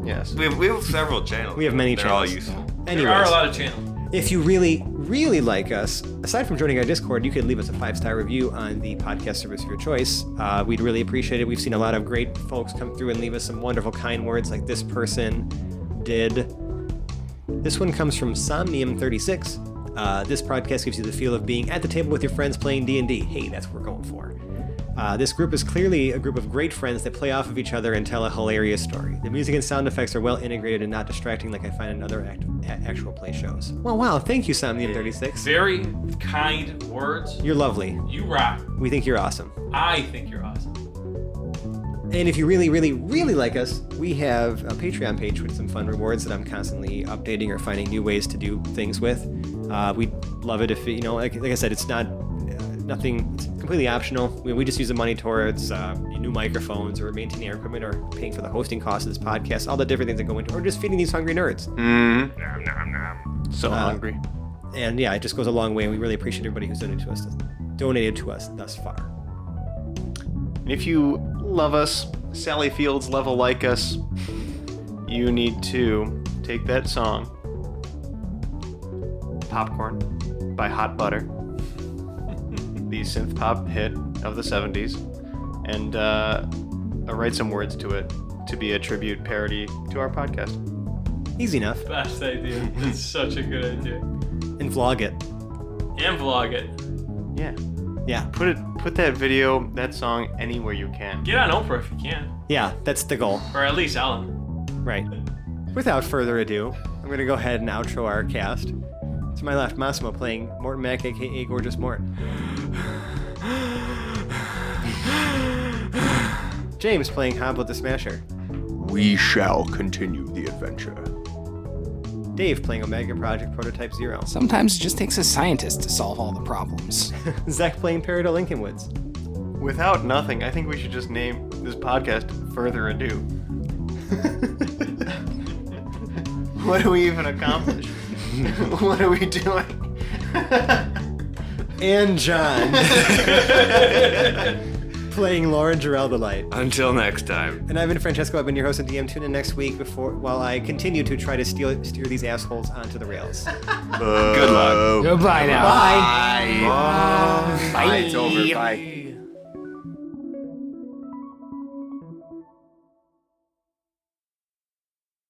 Yes. We have several channels. We have many They're all channels. useful. Anyways, There are a lot of channels. if you really, really like us, aside from joining our Discord, you can leave us a 5-star review on the podcast service of your choice. We'd really appreciate it. We've seen a lot of great folks come through and leave us some wonderful, kind words like this person did. This one comes from Somnium36. This podcast gives you the feel of being at the table with your friends playing D&D. Hey, that's what we're going for. This group is clearly a group of great friends that play off of each other and tell a hilarious story. The music and sound effects are well integrated and not distracting like I find in other actual play shows. Well, wow, thank you, Somnium36. Very kind words. You're lovely. You rock. We think you're awesome. I think you're awesome. And if you really, really, really like us, we have a Patreon page with some fun rewards that I'm constantly updating or finding new ways to do things with. We'd love it if, like I said, it's not nothing, it's completely optional. We just use the money towards new microphones or maintaining our equipment or paying for the hosting costs of this podcast, all the different things that go into it, or just feeding these hungry nerds. So hungry. And yeah, it just goes a long way, and we really appreciate everybody who's donated to us thus far. And if you love us, Sally Fields level like us, you need to take that song, Popcorn by Hot Butter, the synth pop hit of the 70s, and write some words to it to be a tribute parody to our podcast. Easy enough. Best idea. It's such a good idea. And vlog it. And vlog it. Yeah. Yeah. Put that video, that song anywhere you can. Get on Oprah if you can. Yeah, that's the goal. Or at least Ellen. Right. Without further ado, I'm going to go ahead and outro our cast. To my left, Massimo playing Morton Mac, aka Gorgeous Mort. James playing Hobblet the Smasher. We shall continue the adventure. Dave playing Omega Project Prototype 0. Sometimes it just takes a scientist to solve all the problems. Zach playing Peridot Lincoln Woods. Without nothing, I think we should just name this podcast Further Ado. What do we even accomplish? What are we doing? And John playing Lauren Jarrell the Light. Until next time. And I've been Francesco. I've been your host and DM. Tune in next week while I continue to try to steer these assholes onto the rails. Good luck. Goodbye now. Bye. Bye. Bye. It's over. Bye.